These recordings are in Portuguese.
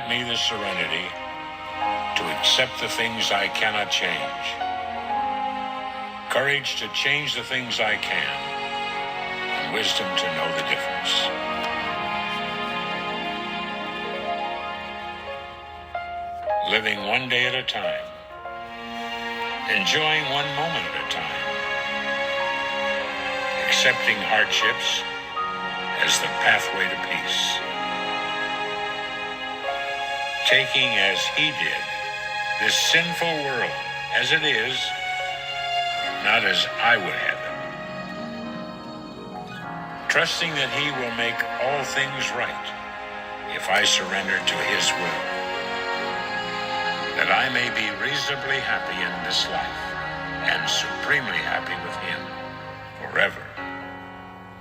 grant me the serenity to accept the things I cannot change, courage to change the things I can, and wisdom to know the difference. Living one day at a time, enjoying one moment at a time, accepting hardships as the pathway to peace, taking as he did this sinful world as it is, not as I would have it, trusting that he will make all things right if I surrender to his will, that I may be reasonably happy in this life and supremely happy with him forever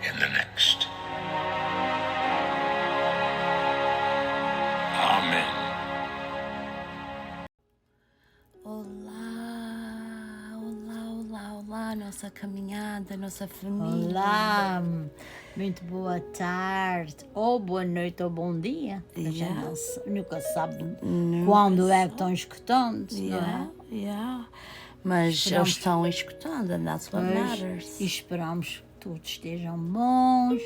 in the next. Amen. Olá, nossa caminhada, nossa família. Olá, muito boa tarde, ou boa noite, ou bom dia. A gente nunca sabe quando é que estão escutando, não é? Mas eles estão escutando, and that's what matters. E esperamos que todos estejam bons.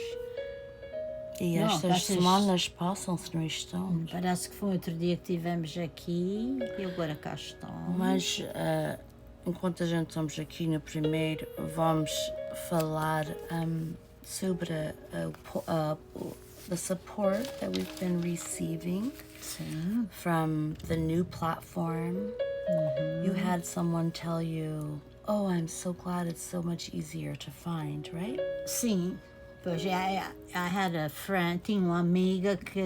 E estas semanas passam-se, não estão? Parece que foi outro dia que estivemos aqui e agora cá estão. Mas enquanto a gente estamos aqui no primeiro, vamos falar sobre the support that we've been receiving from the new platform. You had someone tell you, oh, I'm so glad it's so much easier to find, right? Sim, pois I had a friend, tinha uma amiga que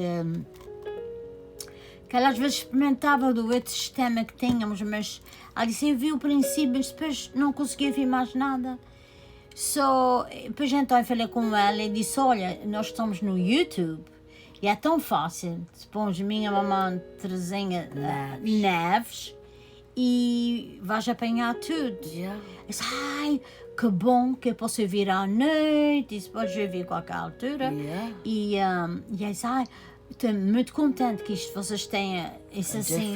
ela às vezes experimentava do outro sistema que tínhamos, mas ela disse, eu vi o princípio, mas depois não conseguia ver mais nada. Depois então eu falei com ela e disse, olha, nós estamos no YouTube e é tão fácil, se pões minha mamãe Terezinha Neves e vais apanhar tudo. Eu disse, ai, que bom que eu posso vir à noite, isso podes vir a qualquer altura. E eu disse, ai, estou muito contente que isto vocês tenham isso assim,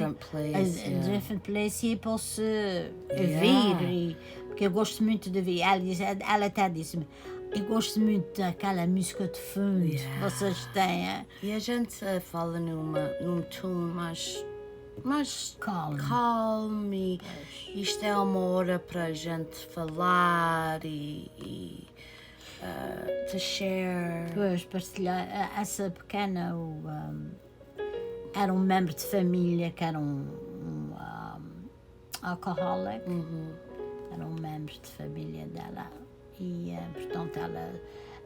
different place, e posso vir, porque eu gosto muito de ver. Ela até disse-me, eu gosto muito daquela música de fundo que vocês têm. E a gente fala num tom mais calmo, e isto é uma hora para a gente falar e to share. Pois, partilhar. Essa pequena era um membro de família que era um alcoholic. Era um membro de família dela e portanto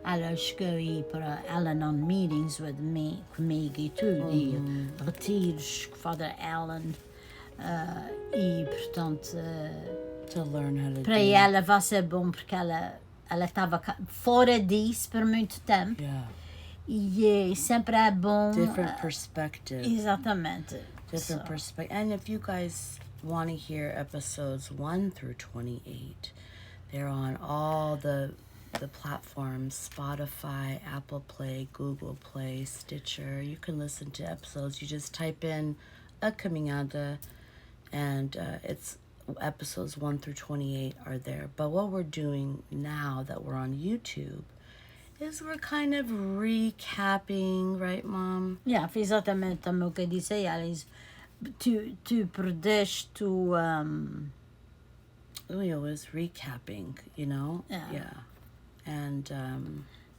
ela chegou a ir para Al-Anon meetings comigo e tudo, e retiros com Father Alan, e portanto to learn how to para ela vai ser bom porque ela estava fora disso por muito tempo. E sempre é bom. Different perspective. Exatamente. Different perspective. And if you guys want to hear episodes 1 through 28, they're on all the platforms, Spotify, Apple Play, Google Play, Stitcher. You can listen to episodes. You just type in A Caminhada and it's episodes 1 through 28 are there. But what we're doing now that we're on YouTube is we're kind of recapping, right, Mom? Yeah, exatamente também o que eu disse a ela. Tu perdeste o... We always recapping, you know? Yeah. And...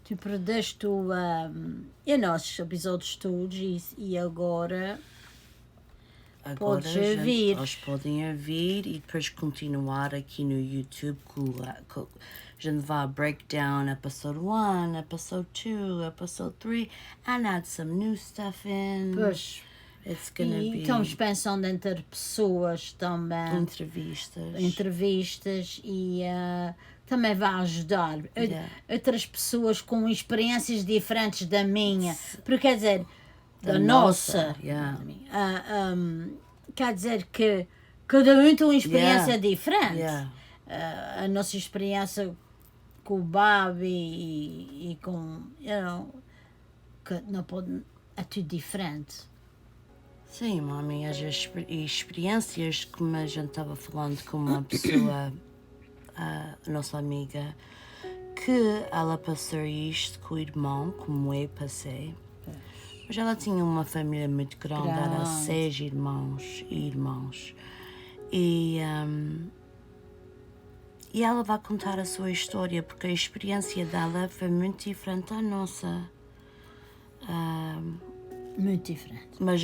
tu perdeste os nossos episódios todos e agora podes ouvir. Eles podem ouvir e depois continuar aqui no YouTube. A gente vai break down episode 1, episode 2, episode 3 and add some new stuff in. Pois. It's gonna be... Estamos pensando em ter pessoas também. Entrevistas e também vai ajudar outras pessoas com experiências diferentes da minha. Porque quer dizer, da nossa. Quer dizer que cada um tem uma experiência diferente. A nossa experiência com o Bob e com, que não pode, é tudo diferente. Sim, mami, as experiências, como a gente estava falando com uma pessoa, a nossa amiga, que ela passou isto com o irmão, como eu passei. Mas ela tinha uma família muito grande, era 6 irmãos e irmãos. E ela vai contar a sua história, porque a experiência dela foi muito diferente da nossa. Muito diferente. Mas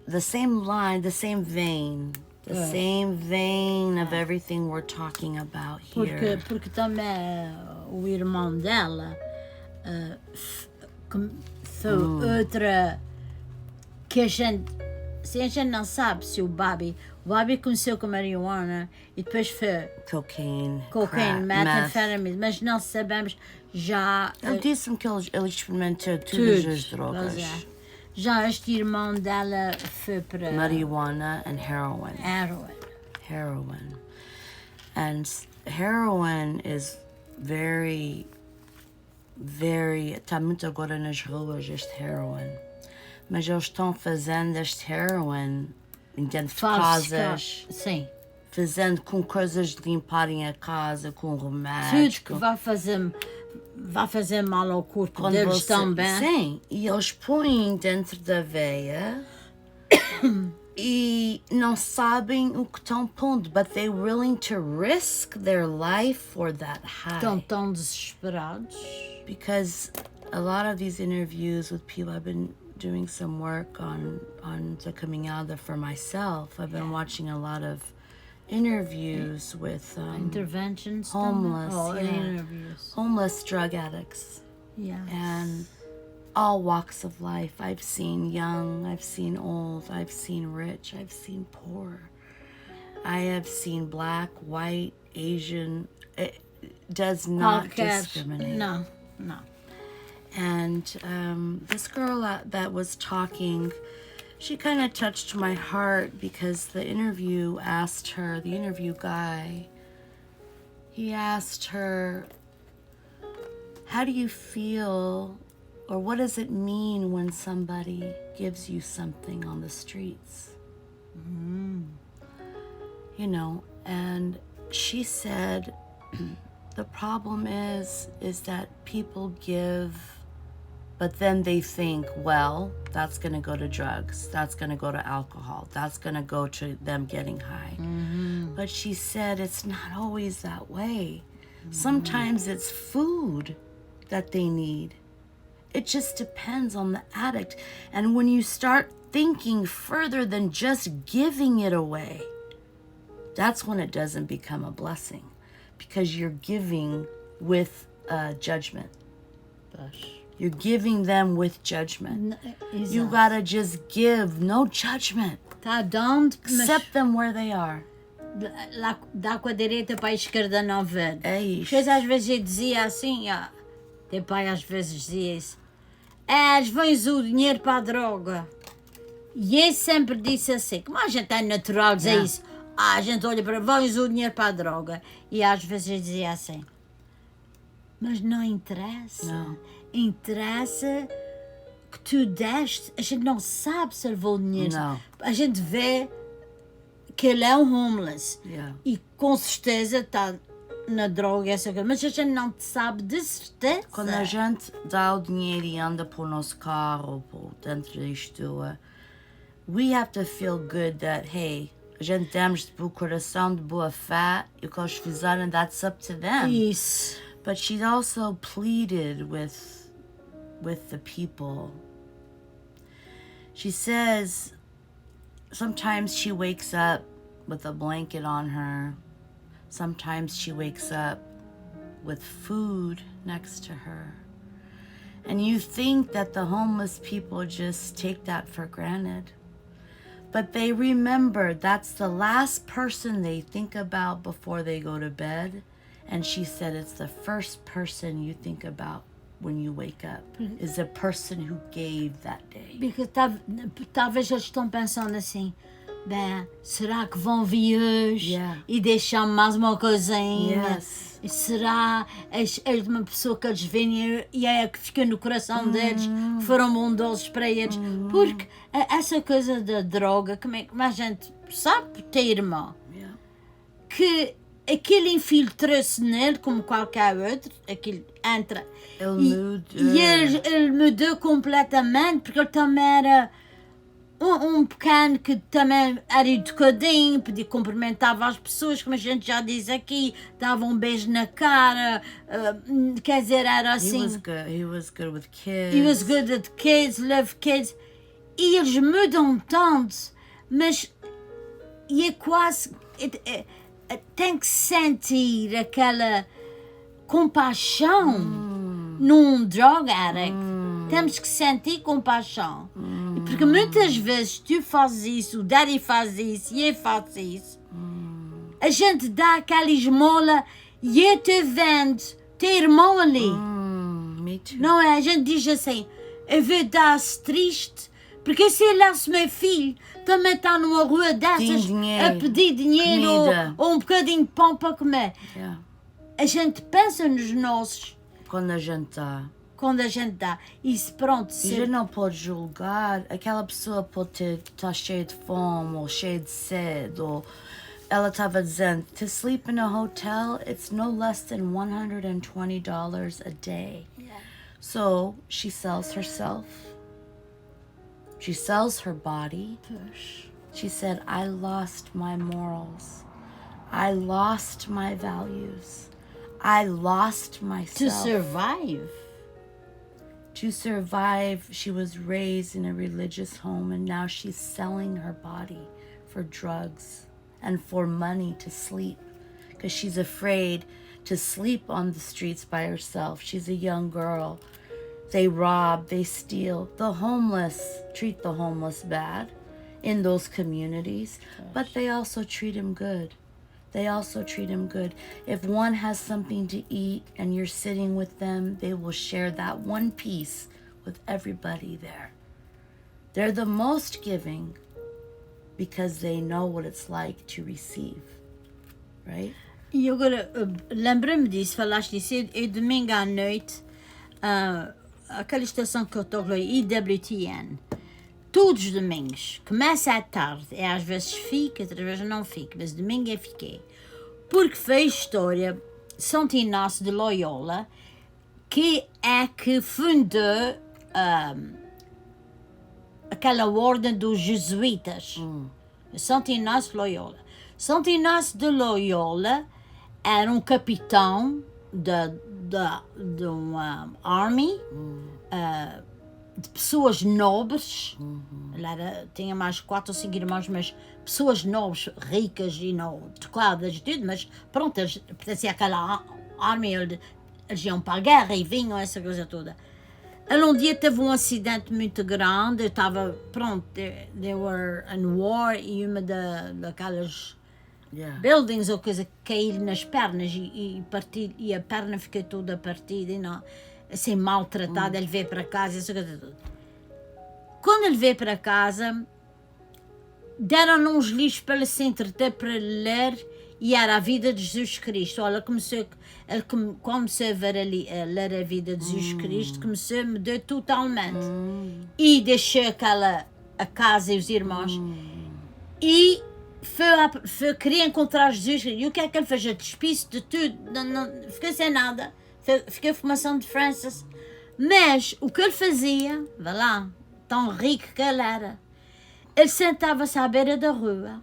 the same line, the same vein. The same vein of everything we're talking about here. Porque também o irmão dela começou outra que a gente não sabe se o Bobby começou com marihuana e depois foi Cocaine, methamphetamine, mas não sabemos já. Ele disse-me que ele experimentou todas as drogas. Já este irmão dela foi para marijuana and heroin. And heroin is very, very... Está muito agora nas ruas este heroin. Mas eles estão fazendo este heroin dentro de casas. Sim. Fazendo com coisas de limparem a casa, com remédios. Tudo que vai fazer mal ao corpo deles também. Sim, e eles põem dentro da veia e não sabem o que estão pondo, but they're willing to risk their life for that high. Estão tão desesperados. Because a lot of these interviews with people, I've been doing some work on the Caminhada for myself. I've been watching a lot of interviews with Interventions, homeless, interviews. Homeless drug addicts, and all walks of life. I've seen young, I've seen old, I've seen rich, I've seen poor. I have seen black, white, Asian. It does not discriminate. No. And this girl that was talking, she kind of touched my heart because the interview guy, he asked her, how do you feel, or what does it mean when somebody gives you something on the streets? You know, and she said, the problem is that people give, but then they think, well, that's going to go to drugs. That's going to go to alcohol. That's going to go to them getting high. But she said it's not always that way. Sometimes it's food that they need. It just depends on the addict. And when you start thinking further than just giving it away, that's when it doesn't become a blessing, because you're giving with judgment. You're giving them with judgment. You gotta just give, no judgment. Tá dando, Accept them where they are. Dá com a direita para a esquerda não ver. É isso. Porque às vezes eu dizia assim, teu pai às vezes dizia isso. Eles vão usar o dinheiro para a droga. E ele sempre disse assim, como a gente é natural dizer isso. A gente olha para, vão usar o dinheiro para a droga. E às vezes eu dizia assim, mas não interessa. Não. Interessa que tu deste. A gente não sabe se levou o dinheiro. Não. A gente vê que ele é um homeless. E com certeza está na droga, essa coisa. Mas a gente não sabe de certeza. Quando a gente dá o dinheiro e anda para o nosso carro, ou dentro da estua, we have to feel good that, hey, a gente demos de bom coração, de boa fé, e o que eles fizeram, that's up to them. Isso. But she also pleaded with the people. She says sometimes she wakes up with a blanket on her. Sometimes she wakes up with food next to her. And you think that the homeless people just take that for granted. But they remember that's the last person they think about before they go to bed. And she said it's the first person you think about when you wake up, is the person who gave that day. Porque talvez eles estão pensando assim, bem, será que vão vir hoje Yeah. e deixar-me mais uma coisinha? Yes. E será és uma pessoa que eles veem e é que fica no coração deles, que foram bondosos para eles? Porque essa coisa da droga, como a gente sabe ter irmão, Yeah. que aquilo infiltrou-se nele como qualquer outro, aquilo entra. Ele E ele mudou completamente, porque ele também era um pequeno que também era educadinho, cumprimentava as pessoas, como a gente já diz aqui, dava um beijo na cara, quer dizer, era He assim. was good. He was good with kids. He was good at kids, love kids. E eles mudam tanto, mas e é quase. Tem que sentir aquela compaixão num drug addict. Temos que sentir compaixão. Porque muitas vezes tu fazes isso, o daddy faz isso e eu faço isso. A gente dá aquela esmola e eu te vendo teu irmão ali. Me too. Não é? A gente diz assim, eu vou dar-se triste, porque se ele se meu filho também está numa rua dessas dinheiro, a pedir dinheiro comida. ou um bocadinho de pão para comer. Yeah. A gente pensa nos nossos Quando a gente tá. quando a gente dá. E se pronto, A se gente não pode julgar. Aquela pessoa pode estar cheia de fome ou cheia de sede. Ou ela estava dizendo, to sleep in a hotel, it's no less than $120 a day. So she sells herself. She sells her body. She said, I lost my morals. I lost my values. I lost to myself. survive. To survive, she was raised in a religious home and now she's selling her body for drugs and for money to sleep because she's afraid to sleep on the streets by herself. She's a young girl. They rob, they steal. The homeless treat the homeless bad in those communities, but they also treat him good. They also treat him good. If one has something to eat and you're sitting with them, they will share that one piece with everybody there. They're the most giving because they know what it's like to receive, right? E agora, lembra-me disso, falaste disso, e domingo à noite, aquela estação que eu estou lá, IWTN, todos os domingos, começa à tarde, e às vezes fica, outras vezes não fica, mas domingo eu fiquei, porque foi a história de São Inácio de Loyola, que é que fundou aquela ordem dos jesuítas, São Inácio de Loyola. São Inácio de Loyola era um capitão de uma army, de pessoas nobres. Ele tinha mais 4 ou 5 irmãos, mas pessoas nobres, ricas e não tocadas e tudo, mas pronto, eles pertenciam àquela army, eles iam para a guerra e vinham, essa coisa toda. Ele um dia teve um acidente muito grande, estava, pronto, they were in war, e uma daquelas buildings ou coisa cair nas pernas e partir, e a perna ficou toda partida e não, assim maltratada. Ele veio para casa, essa coisa toda. Quando ele veio para casa, deram-lhe uns livros para ele se entreter, para ler, e era a vida de Jesus Cristo. Olha, ele começou a ver ali, a ler a vida de Jesus Cristo, começou a mudar totalmente. E deixou a casa e os irmãos. E queria encontrar Jesus. E o que é que ele fez? Ele despiu-se de tudo, não, ficou sem nada. Ficou a formação de Francis. Mas o que ele fazia, vá lá, tão rico que ele era, ele sentava-se à beira da rua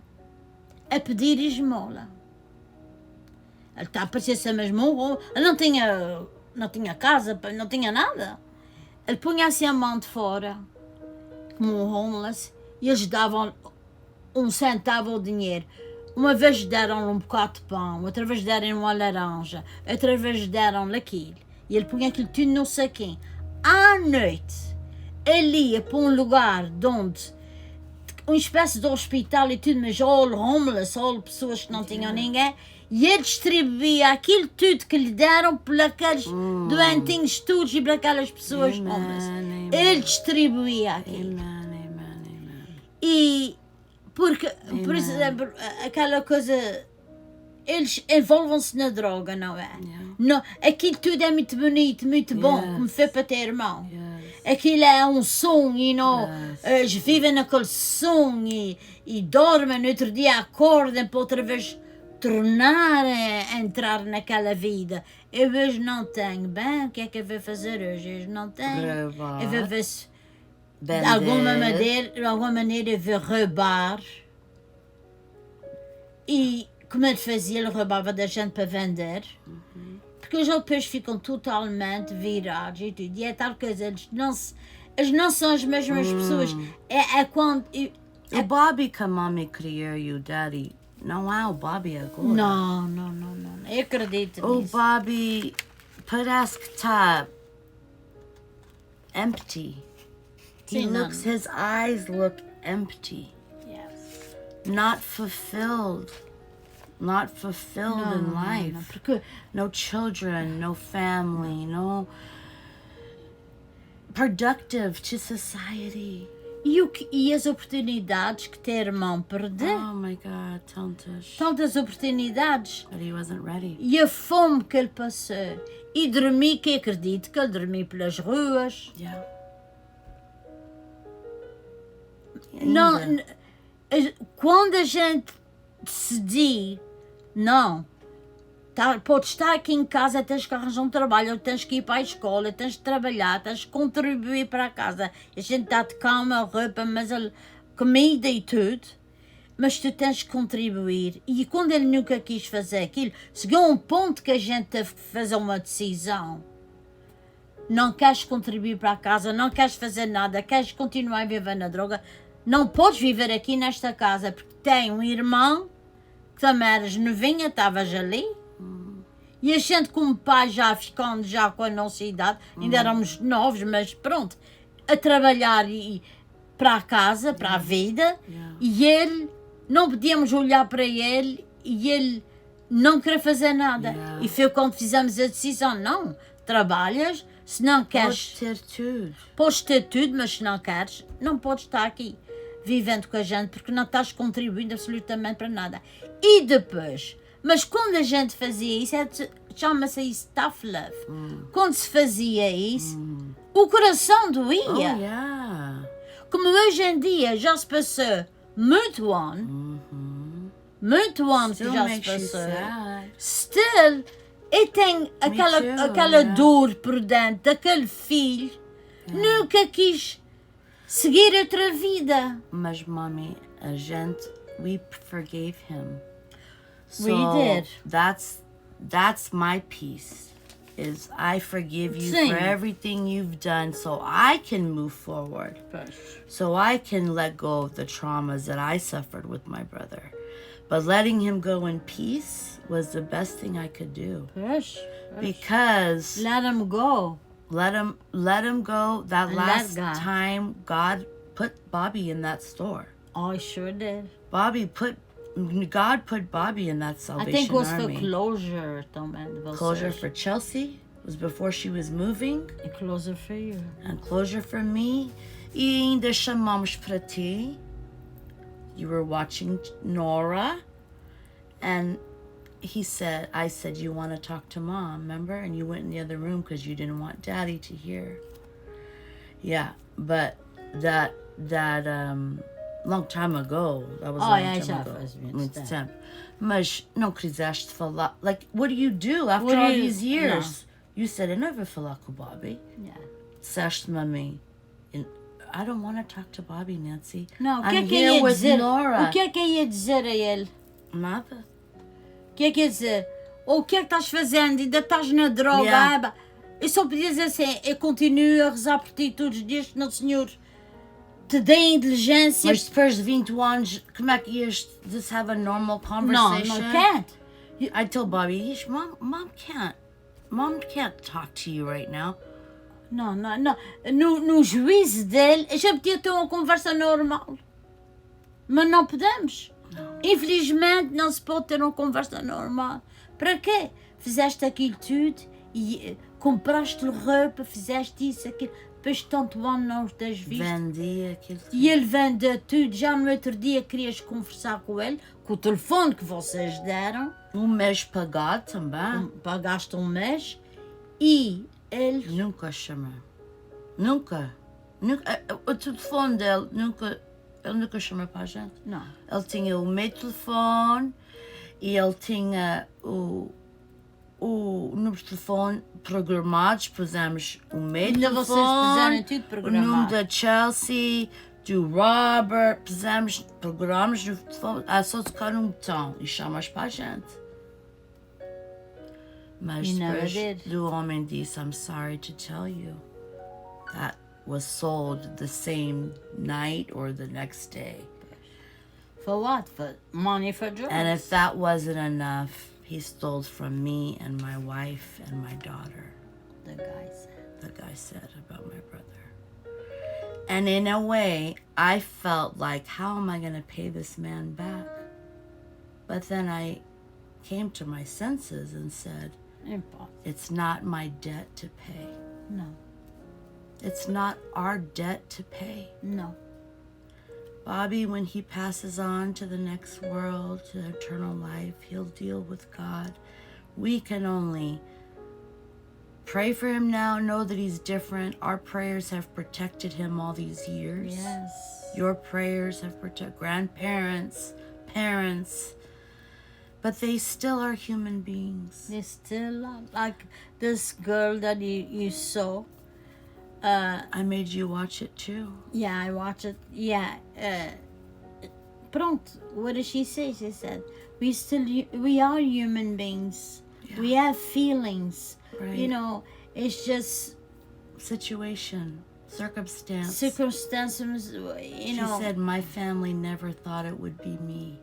a pedir esmola. Ele está a parecer mesmo, ele não tinha casa, não tinha nada. Ele punha-se a mão de fora, como um homeless, e eles davam 1 centavo de dinheiro. Uma vez deram-lhe um bocado de pão, outra vez deram-lhe uma laranja, outra vez deram-lhe aquilo. E ele punha aquilo tudo no saquinho. À noite, ele ia para um lugar onde, uma espécie de hospital e tudo, mas all homeless, all pessoas que não tinham ninguém, e ele distribuía aquilo tudo que lhe deram para aqueles doentinhos todos e para aquelas pessoas homeless. Ele distribuía aquilo. Amen, amen, amen. E Porque, por exemplo, aquela coisa... Eles envolvem-se na droga, não é? Não, aquilo tudo é muito bonito, muito bom, como foi para ter irmão. Aquilo é um sonho, eles vivem naquele sonho e dormem, no outro dia acordam para outra vez tornar a entrar naquela vida. Eu hoje não tenho. Bem, o que é que eu vou fazer hoje? Eu não tenho. Eu vou ver se de alguma maneira eu vou roubar. E como ele fazia, ele roubava da gente para vender. Porque eles depois ficam totalmente virados e tudo. E é tal coisa, eles não são as mesmas pessoas. É quando... O Bobby que a mami criou e o daddy não há o Bobby agora. Não. Eu acredito O nisso. Bobby parece que está empty. Sim, não. His eyes look empty. Yes. Not fulfilled in life. Não, porque No children, no family, no productive to society. e as oportunidades que ter irmão perdeu. Oh my God, Tantas oportunidades. but he wasn't ready. E a fome que ele passou. E dormir, que acredito que ele dormiu pelas ruas. Yeah. Não, quando a gente decidir, não, podes estar aqui em casa, tens que arranjar um trabalho, tens que ir para a escola, tens de trabalhar, tens de contribuir para a casa. A gente dá-te cama, roupa, mas comida e tudo, mas tu tens que contribuir. E quando ele nunca quis fazer aquilo, chegou a um ponto que a gente teve que fazer uma decisão. Não queres contribuir para a casa, não queres fazer nada, queres continuar a viver na droga, não podes viver aqui nesta casa, porque tem um irmão que também eras novinha, estavas ali. E a gente como pai já ficando já com a nossa idade, ainda éramos novos, mas pronto, a trabalhar e para a casa, para a vida, e ele, não podíamos olhar para ele e ele não queria fazer nada. E foi quando fizemos a decisão, não, trabalhas, se não queres... Podes ter tudo, mas se não queres, não podes estar aqui vivendo com a gente, porque não estás contribuindo absolutamente para nada. E depois, mas quando a gente fazia isso, chama-se isso tough love. Quando se fazia isso, o coração doía. Oh, yeah. Como hoje em dia já se passou muito ano, muito ano que Still já se makes you passou, sad. still, e tem aquela dor por dentro daquele filho, nunca quis seguir outra vida. Mas, mommy, a gente, we forgave him. So We did. That's my peace. Is I forgive you Sim. for everything you've done, so I can move forward. So I can let go of the traumas that I suffered with my brother. But letting him go in peace was the best thing I could do. Because Let him go. let him go. That And last let God. time God put Bobby in that store. I sure did. God put Bobby in that I Salvation think it was for Army. closure também de vocês. Closure for Chelsea was before she was moving, E closure for you. and closure for me. E ainda chamamos para ti. You were watching Nora, and I said, you want to talk to mom, remember? And you went in the other room because you didn't want daddy to hear. Yeah, but that long time ago, that was a long time já ago. faz muito Muito tempo. tempo. Mas não quiseste falar. Like, what do you do after What do all you- these years? You said, eu não vou falar com o Bobby. Yeah. Disseste-me a mim, I don't want to talk to Bobby, Nancy. Não, o que I'm é que here eu ia with dizer? Nora. O que é que eu ia dizer a ele? Nada. O que é que ia dizer? Ou o que é que estás fazendo? Ainda estás na droga? Yeah. Eu só podia dizer assim, eu continuo a rezar por ti todos os dias, que o Senhor te dê inteligência. Mas depois de 20 anos, como é que ias just have a normal Não, conversation? não can't. I told Bobby, Mom can't talk to you right now. Não. No juízo dele, eu já podia ter uma conversa normal. Mas não podemos. Infelizmente, não se pode ter uma conversa normal. Para quê? Fizeste aquilo tudo e compraste roupa, fizeste isso, aquilo. depois de tanto ano não os tens visto. Vendia aquilo. E ele vende tudo. Já no outro dia querias conversar com ele, com o telefone que vocês deram. Um mês pagado também. Pagaste um mês. E ele... Nunca chamou. Nunca. O telefone dele ele nunca chamou para a gente. Não. Ele tinha o meu telefone e ele tinha o número de telefone programados. Pusemos o meu Ainda telefone, vocês puseram tudo o programado. número da Chelsea, do Robert. Programamos no telefone. Só tocar um botão e chamas para a gente. Mas E never depois did. do homem disse, I'm sorry to tell you, that was sold the same night or the next day. For what? For money for drugs? And if that wasn't enough, he stole from me and my wife and my daughter, The guy said. the guy said about my brother. And in a way, I felt like, how am I going to pay this man back? But then I came to my senses and said, Impossible. it's not my debt to pay. No. It's not our debt to pay. No. Bobby, when he passes on to the next world, to eternal life, he'll deal with God. We can only pray for him now, know that he's different. Our prayers have protected him all these years. Yes. Your prayers have protected grandparents, parents, but they still are human beings. They still are. Like this girl that you saw. I made you watch it too. Yeah, I watched it. Yeah. Pronto. What did she say? She said, we are human beings. Yeah. We have feelings. Right. You know, it's just Situation, circumstance. circumstances, She know, said, my family never thought it would be me,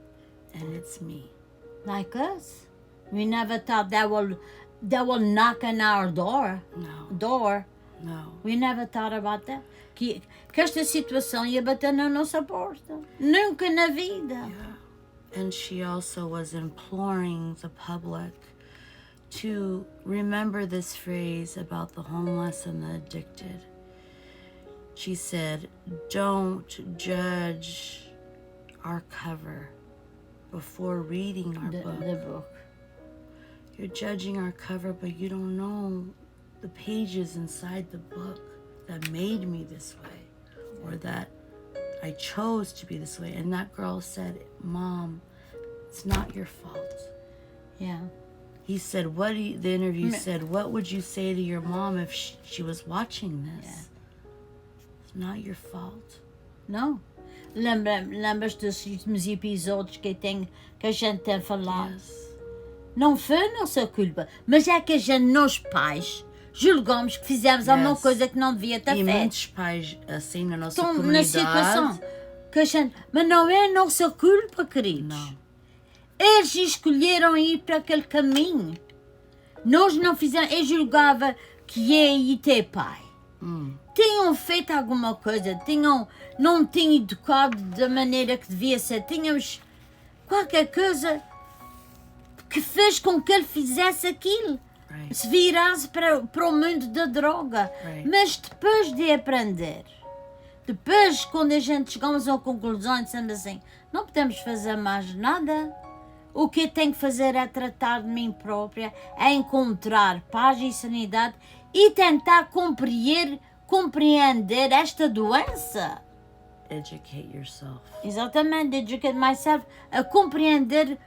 and it's me. like us. We never thought that will knock on our door. No. We never thought about that. Que esta situação ia bater na nossa porta. Nunca na vida. And she also was imploring the public to remember this phrase about the homeless and the addicted. She said, don't judge our cover before reading our book. The book. You're judging our cover, but you don't know the pages inside the book that made me this way, or that I chose to be this way. And that girl said, Mom, it's not your fault. Yeah. He said, the interview said, what would you say to your mom if she was watching this? Yeah. It's not your fault. Não. Lembras dos últimos episódios que a gente tem falado? Yes. Não foi nossa culpa, mas é que a gente, nós pais, julgamos que fizemos alguma coisa que não devia ter E feito. muitos pais assim na nossa Estão comunidade. na situação que a gente... Mas não é nossa culpa, queridos. Não. Eles escolheram ir para aquele caminho. Nós não fizemos... Eu julgava que ia ter pai. Tinham feito alguma coisa, não tinham educado da maneira que devia ser. Tínhamos qualquer coisa que fez com que ele fizesse aquilo. Right. Se virasse para o mundo da droga. Right. Mas depois de aprender, depois quando a gente chegamos a uma conclusão e dissemos assim, não podemos fazer mais nada. O que eu tenho que fazer é tratar de mim própria, é encontrar paz e sanidade e tentar compreender esta doença. Educate yourself. Exatamente, educate myself, a compreender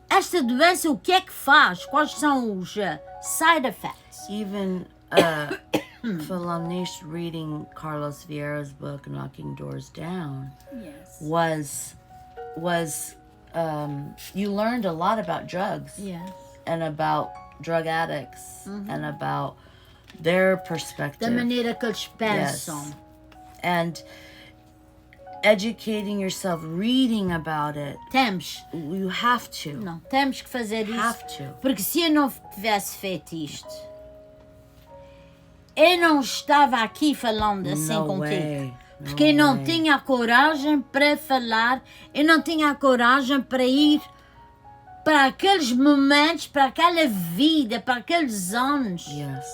esta doença, o que é que faz, quais são os side effects. Even Philomnish reading Carlos Vieira's book, Knocking Doors Down, Yes. was you learned a lot about drugs. Yes. And about drug addicts and about their perspective. Da maneira que eles pensam. Yes. And educating yourself, reading about it. Temos. You have to. Não, temos que fazer isso. Have to. Porque se eu não tivesse feito isto, eu não estava aqui falando assim No contigo. way. No Porque eu não way. tinha a coragem para falar, eu não tinha a coragem para ir para aqueles momentos, para aquela vida, para aqueles anos Yes.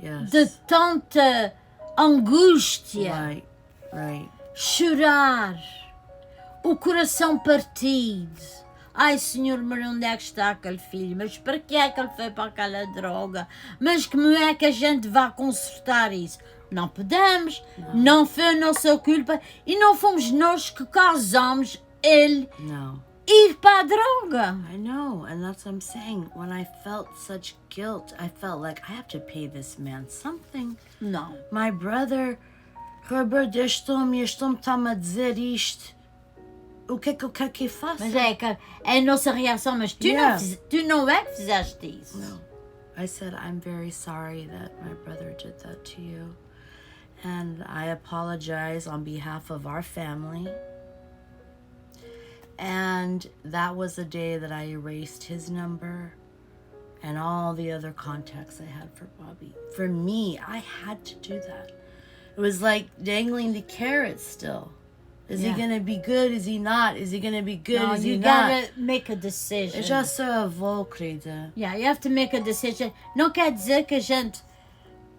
Yes. de tanta angústia, Right. chorar, o coração partido. Ai, Senhor, mas onde é que está aquele filho? Mas para que é que ele foi para aquela droga? Mas como é que a gente vai consertar isso? Não podemos, não foi a nossa culpa e não fomos nós que causamos ele No. ir para a droga. I know, and that's what I'm saying. When I felt such guilt, I felt like I have to pay this man something. Não. My brother, Robert, este homem está-me a dizer isto. O que é que eu quero que faça? Mas é a nossa reação, mas tu, Yeah. tu não é que fizeste isso. No. I said, I'm very sorry that my brother did that to you. And I apologize on behalf of our family. And that was the day that I erased his number and all the other contacts I had for Bobby. For me, I had to do that. It was like dangling the carrot still. Is he Yeah. going to be good? Is he not? Is he going to be good? No, Is he you not? gotta make a decision. Eu já sou avô, querida. Yeah, you have to make a decision. Não quer dizer que a gente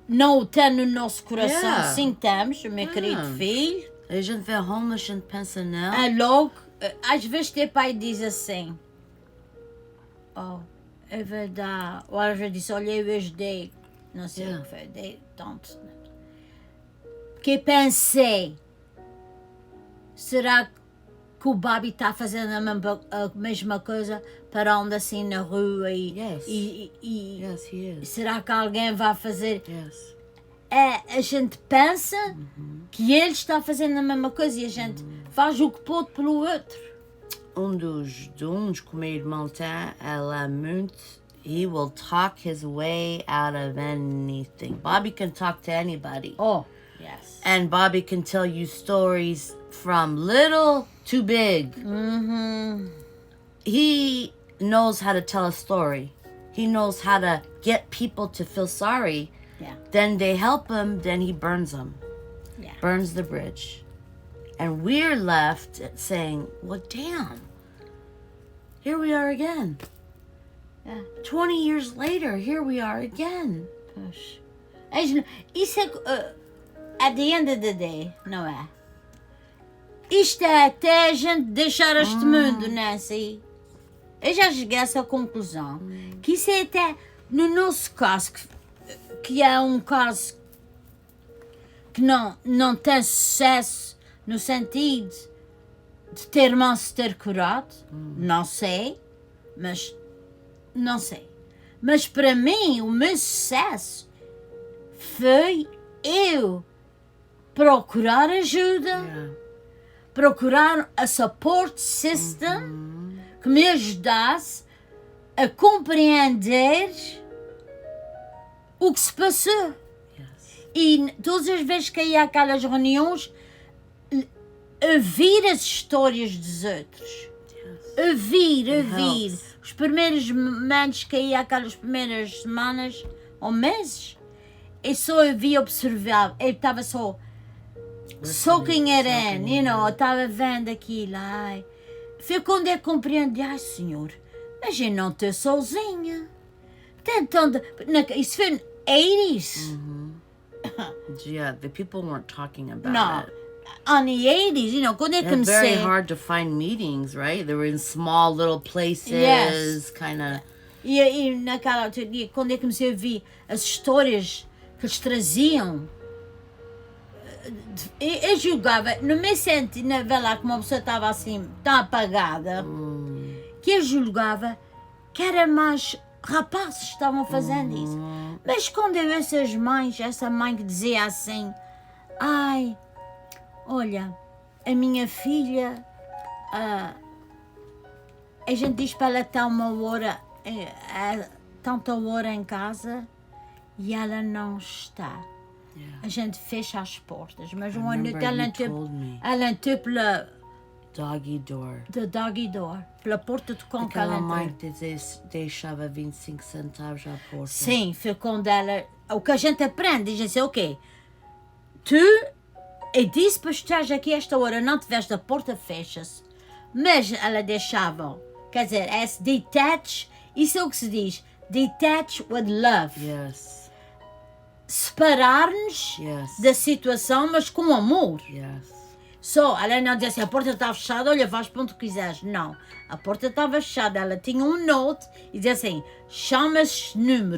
não o tem no nosso coração. Yeah. Sim, temos, o meu querido filho. A gente vê homeless e pensa, não. É louco. Às vezes teu pai diz assim: oh, é verdade. Ou às vezes diz: olha, eu ajudei. Não sei o que foi, dei tanto. Que pensei: será que o Bobby está fazendo a mesma coisa para andar assim na rua Yes. e Yes, he is. será que alguém vai fazer? Yes. A gente pensa que ele está fazendo a mesma coisa e a gente faz o que pode pelo outro. Dos que o meu irmão tem, ela muito. He will talk his way out of anything. Bobby can talk to anybody. Oh, yes. And Bobby can tell you stories from little to big. He knows how to tell a story. He knows how to get people to feel sorry. Yeah. Then they help him, then he burns them. Yeah. Burns the bridge. And we're left saying, well, damn, here we are again. Yeah. 20 years later, here we are again. Pois. Isso é. At the end of the day, não é? Isto é até a gente deixar este mundo, Nancy. Eu já cheguei a essa conclusão. Que isso é até, no nosso caso, que é um caso que não tem sucesso no sentido de ter irmão se ter curado. Não sei, mas não sei. Mas para mim, o meu sucesso foi eu procurar ajuda, Yeah. procurar a support system que me ajudasse a compreender o que se passou. Yes. E todas as vezes que ia àquelas reuniões, ouvir as histórias dos outros. Yes. Ouvir. helps. Os primeiros momentos que ia aquelas primeiras semanas ou meses, eu só ouvia, observava. Eu estava só soaking it in, you know, eu estava vendo aquilo. Ai. Foi quando eu compreendi, ai Senhor, mas eu não estou sozinha. Tentando. Isso foi no 80s. Yeah, the people weren't talking about Não. it. On the 80s, you know, quando eu It's very comecei. hard to find meetings, right? They were in small little places, Yes. kind of. E naquela altura, quando eu comecei a ouvir as histórias que eles traziam, eu julgava, no meu sentido, na vê lá como uma pessoa estava assim, tão apagada, que eu julgava que era mais rapazes que estavam fazendo isso. Mas quando eu ouço as mães, essa mãe que dizia assim, ai, olha, a minha filha, a gente diz para ela estar uma hora, tanta hora em casa e ela não está. Yeah. A gente fecha as portas, mas I uma noite remember you told me. ela entrou pela Doggy door. doggy door, pela porta de cão que ela Aquela mãe entrou. que deixava 25 centavos à porta. Sim, foi quando ela... O que a gente aprende, diz assim, ok, tu, eu disse para estar aqui a esta hora, não tiveste a porta, fecha-se. Mas ela deixava, quer dizer, esse detach, isso é o que se diz, detach with love. Yes. separar-nos Yes. da situação, mas com amor. Yes. Só, ela não dizia assim, a porta está fechada, olha, vais para onde quiseres. Não, a porta estava fechada, ela tinha um note e dizia assim, chama este número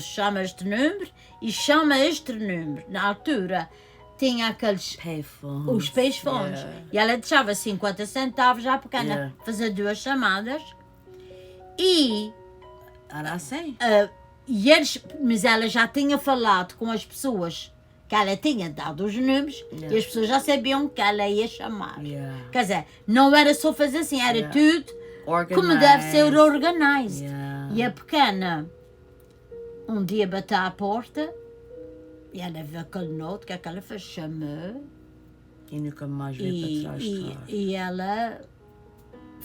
e chama este número. Na altura, tinha aqueles, Payphones. os payphones. Yeah. E ela deixava 50 centavos à pequena, Yeah. fazer 2 chamadas. E, Era assim. mas ela já tinha falado com as pessoas que ela tinha dado os números Yeah. e as pessoas já sabiam que ela ia chamar. Yeah. Quer dizer, não era só fazer assim, era Yeah. tudo como deve ser organized. Yeah. E a pequena, um dia bateu à porta e ela viu aquele note que aquela fez, chamou E nunca mais veio para trás de casa. e ela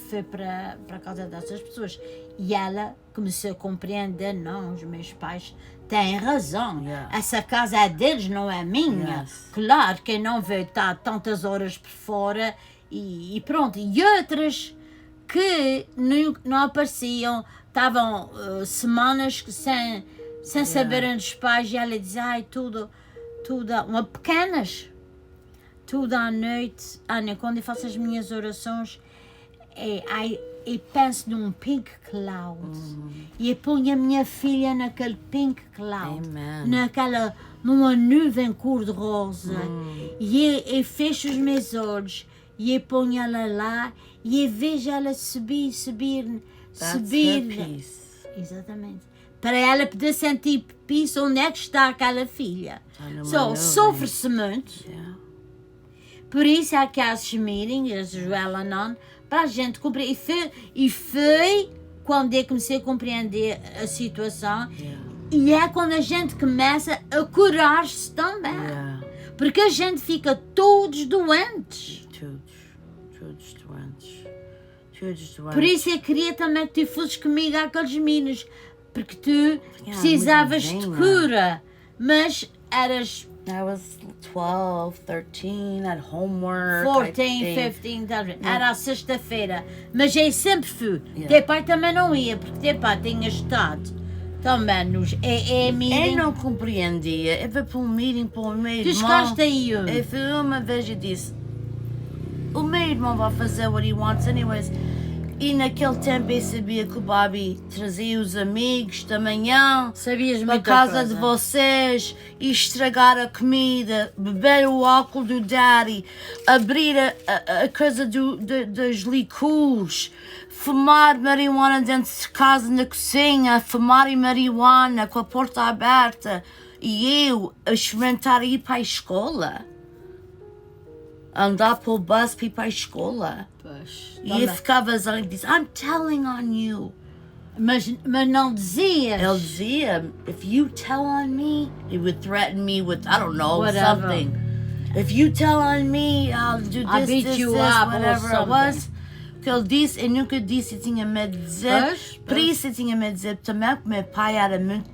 foi para a casa dessas pessoas. E ela começou a compreender, não, os meus pais têm razão. Yeah. Essa casa é deles, não é minha. Yes. Claro, quem não veio estar tantas horas por fora e pronto. E outras que não apareciam, estavam semanas sem saberem dos pais e ela dizia, ai, tudo, uma pequenas. Tudo à noite, Ana, quando eu faço as minhas orações, eu penso num pink cloud. E eu ponho a minha filha naquele pink cloud. Amen. Numa nuvem cor-de-rosa. E eu fecho os meus olhos e eu ponho ela lá e eu vejo ela subir. That's her peace. Exatamente. Para ela poder sentir peace, onde é que está aquela filha? numa Sofre-se muito. Yeah. Por isso há que há esses meetings, Joela não, para a gente compreender. E foi quando eu comecei a compreender a situação. Yeah. E é quando a gente começa a curar-se também. Yeah. Porque a gente fica todos doentes. Todos doentes. Todos doentes. Por isso eu queria também que tu fosses comigo àqueles meninos. Porque tu precisavas muito de bem, cura. Mas eras I was 12, 13, had homework. 14, 15, era a sexta-feira, mas eu sempre fui. Yeah. Teu pai também não ia, porque teu pai tinha estado também nos meeting. Eu não compreendia. Eu fui para um meeting para o meu Tu irmão. chegaste aí. Eu fui uma vez e disse, o meu irmão vai fazer what he wants anyways. E naquele tempo eu sabia que o Bobby trazia os amigos da manhã Sabias para muita casa coisa. de vocês e estragar a comida, beber o álcool do daddy, abrir a coisa dos licores, fumar marihuana dentro de casa na cozinha, fumar marihuana com a porta aberta e eu a experimentar ir para a escola. Andar pelo bus para ir para a escola. Pois, E eu ficava zangado e disse, I'm telling on you. mas não dizias. Ele dizia, if you tell on me, he would threaten me with, I don't know, Whatever. something. If you tell on me, I'll do I'll this, beat this, you this, up or whatever it something. was. Que ele disse, eu nunca disse, eu tinha medo de dizer. Pois, Por isso eu tinha medo de dizer também, porque meu pai era muito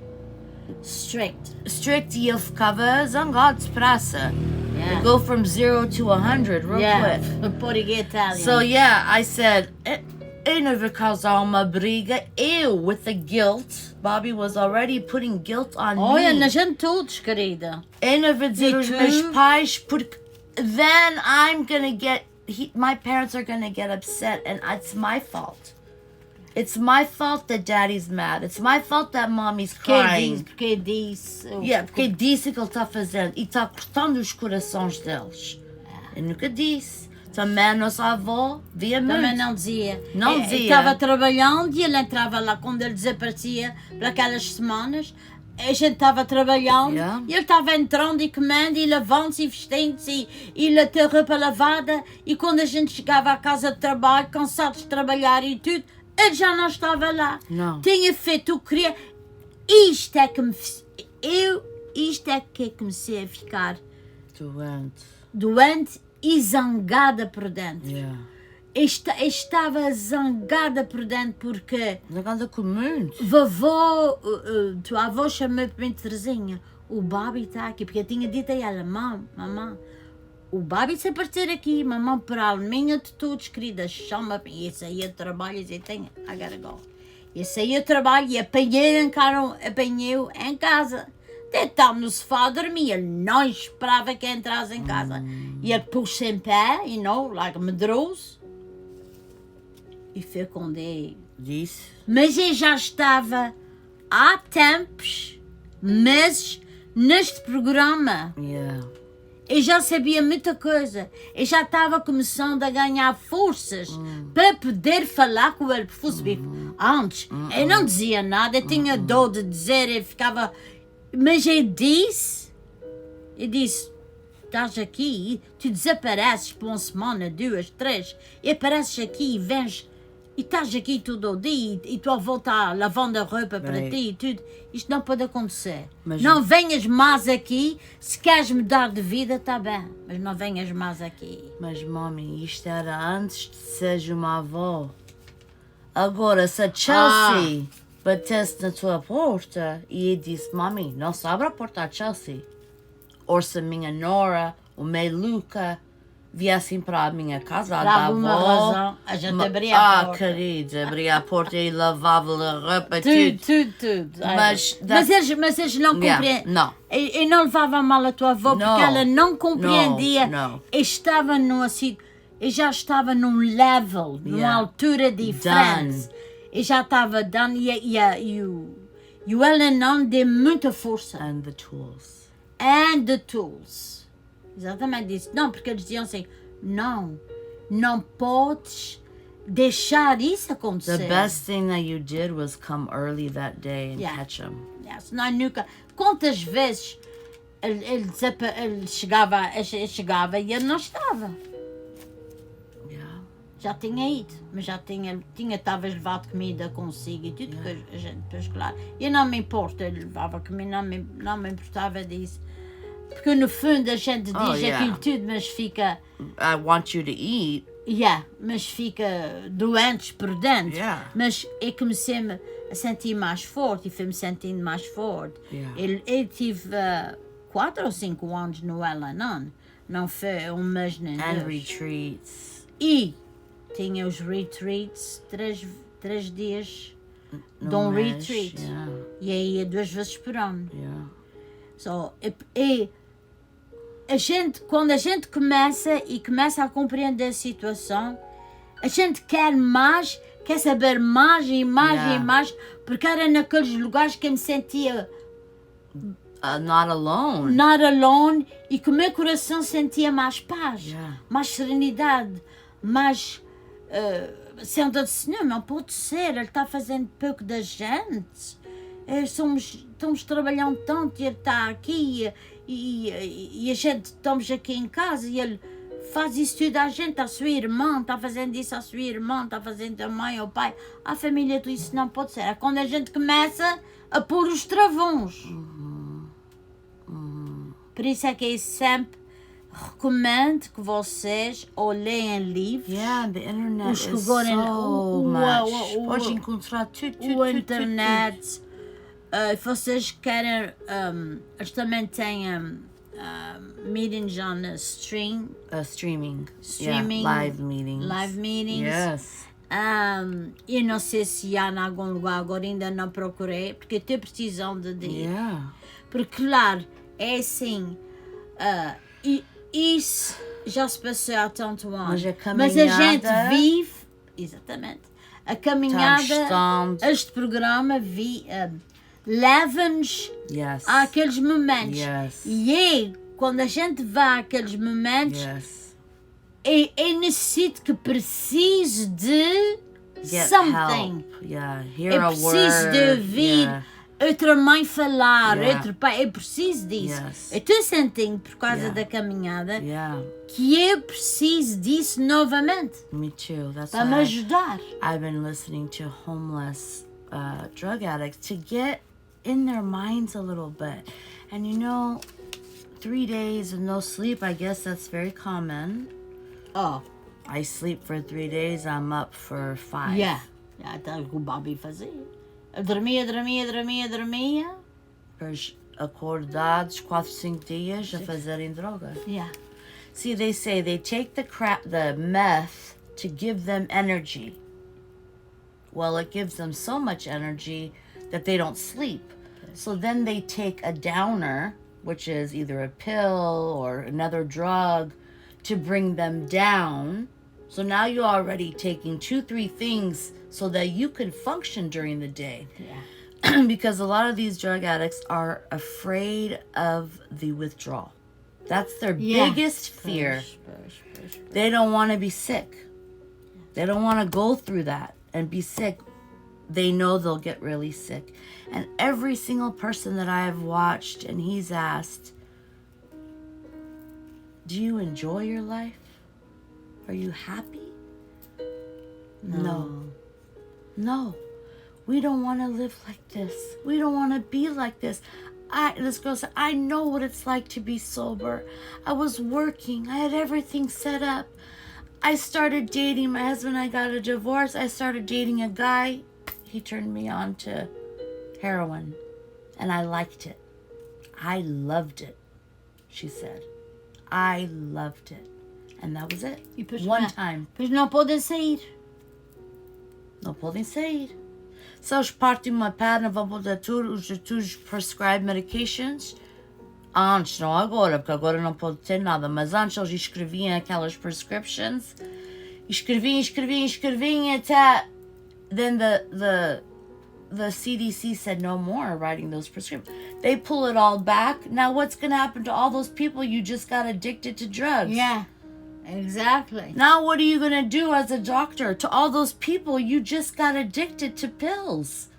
Strict. strict e ele ficava zangado depressa. Yeah. It'd go from 0 to 100 real quick. Português Italian. So yeah, I said, eu não vou causar uma briga. Eu, with the guilt, Bobby was already putting guilt on Olha, me. na gente todos, querida. Eu não vou dizer E aos tu? meus pais, porque then I'm gonna get, my parents are gonna get upset and it's my fault. It's my fault that daddy's mad. It's my fault that mommy's crying. Porque disse. Yeah, porque disse que ele está fazendo e está cortando os corações deles. Eu nunca disse. Também a nossa avó via muito. Também não dizia. Não Eu dizia. estava trabalhando e ele entrava lá quando ele desaparecia por aquelas semanas. A gente estava trabalhando Yeah. e ele estava entrando e comendo e lavando-se e vestindo-se e ele ter roupa lavada. E quando a gente chegava à casa de trabalho, cansado de trabalhar e tudo, ele já não estava lá. Não. Tinha feito o que queria. Isto é que comecei a ficar doente e zangada por dentro. Yeah. Estava zangada por dentro porque Zangada com muito. vovó, tua avó chamou para mim, Terezinha, o Bobby está aqui, porque eu tinha dito a ela, mamãe, o Bobby se aparecer aqui, mamãe, para a minha de todos, querida, chama-me. E eu saía de trabalho e dizia, I gotta go. Eu saía de trabalho e apanhei-o em casa, deitava no sofá a dormir. Ele não esperava que entrasse em casa. E ele pôs-se em pé, like medroso. E fecundei. Disse? Mas eu já estava há tempos, meses, neste programa. Yeah. Eu já sabia muita coisa. Eu já estava começando a ganhar forças para poder falar com ele. Fosse antes, eu não dizia nada, eu tinha dor de dizer, eu ficava... Mas eu disse, estás aqui, tu desapareces por uma semana, 2, 3, e apareces aqui e vens, e estás aqui todo o dia, e tua avó está lavando a roupa para Right. ti e tudo. Isto não pode acontecer. Mas- não venhas mais aqui, se queres mudar de vida, está bem, mas não venhas mais aqui. Mas, mami, isto era antes de seres uma avó. Agora, se a Chelsea batesse na tua porta e eu disse, mami, não se abre a porta à Chelsea. Ou se a minha nora, o Meluca, viessem para a minha casa, Por a alguma avó... razão, a gente abria a porta. querida, abria a porta e lavava-lhe a roupa, Tudo. Mas eles não compreendiam. não. Eu não levava mal a tua avó porque Não. ela não compreendia. Não. Eu estava eu já estava num level, numa Yeah. altura diferente. Done. Eu já estava done e o ela não deu muita força. And the tools. And the tools. Exatamente isso. Não, porque eles diziam assim, não podes deixar isso acontecer. The best thing that you did was come early that day and Yeah. catch him. Senão nunca... Quantas vezes ele chegava e ele não estava. Yeah. Já tinha ido, mas já tinha talvez levado comida consigo e tudo, que a gente depois, claro. Eu não me importo, ele levava comida, não me importava disso. Porque no fundo a gente diz yeah. aquilo tudo, mas fica... I want you to eat. mas fica doentes por dentro. Yeah. Mas eu comecei-me a sentir mais forte e fui-me sentindo mais forte. Yeah. Eu tive 4 ou 5 anos no Al-Anon, não foi um mês nem And 2. retreats. E tinha os retreats, 3 dias de um mês, retreat. Yeah. E aí ia 2 vezes por ano. Yeah. So, quando a gente começa a compreender a situação, a gente quer saber mais e mais Yeah. e mais, porque era naqueles lugares que eu me sentia Not alone. not alone e que o meu coração sentia mais paz, Yeah. mais serenidade, mais sendo assim, não pode ser, ele está fazendo pouco da gente. Estamos trabalhando tanto e ele está aqui e a gente estamos aqui em casa e ele faz isso tudo à gente, à sua irmã, está fazendo isso à sua irmã, está fazendo a mãe, ao pai, à família, tudo isso não pode ser. É quando a gente começa a pôr os travões. Por isso é que eu sempre recomendo que vocês olhem livros. Yeah, the internet Os que is agora so much. Pode encontrar tudo. O internet, vocês querem, eles também têm meetings on streaming. Yeah, live meetings. Live meetings. Yes. Eu não sei se há em algum lugar, agora ainda não procurei, porque eu tenho precisão de ir. Yeah. Porque, claro, é assim, isso já se passou há tanto anos. Mas a a gente caminhada- vive, exatamente, a caminhada, Estamos- este programa leva-nos Yes. àqueles momentos. Yes. E quando a gente vai àqueles momentos, Yes. eu necessito que preciso de Get something. help. Yeah. Hear Eu a preciso word. de ouvir Yeah. outra mãe falar, Yeah. outro pai. Eu preciso disso. Yes. Eu estou sentindo, por causa Yeah. da caminhada, Yeah. que eu preciso disso novamente. Me too. That's Para me why ajudar. I've been listening to homeless drug addicts to get in their minds a little bit. And 3 days of no sleep, I guess that's very common. Oh, I sleep for 3 days, I'm up for 5. yeah. Até o que o Bobby fazia. Eu dormia. Depois acordados 4, 5 dias a fazerem droga. Yeah. See, they say they take the meth to give them energy. Well, it gives them so much energy that they don't sleep. So then they take a downer, which is either a pill or another drug, to bring them down. So now you're already taking 2-3 things so that you can function during the day. Yeah. Because a lot of these drug addicts are afraid of the withdrawal. That's their biggest fear. They don't want to be sick. They don't want to go through that and be sick. They know they'll get really sick. And every single person that I have watched and he's asked, do you enjoy your life? Are you happy? No. We don't want to live like this. We don't want to be like this. This girl said, I know what it's like to be sober. I was working. I had everything set up. I started dating. My husband and I got a divorce. I started dating a guy. He turned me on to heroin. And I liked it. I loved it, she said. I loved it. And that was it. One time. Pois não podem sair. Não podem sair. Se eles partem uma perna, vão botar todos os prescribed medications. Antes, não agora, porque agora não pode ter nada. Mas antes eles escreviam aquelas prescriptions. Escreviam até... Then the CDC said no more writing those prescriptions. They pull it all back. Now what's going to happen to all those people you just got addicted to drugs? Yeah, exactly. Now what are you going to do as a doctor to all those people you just got addicted to pills?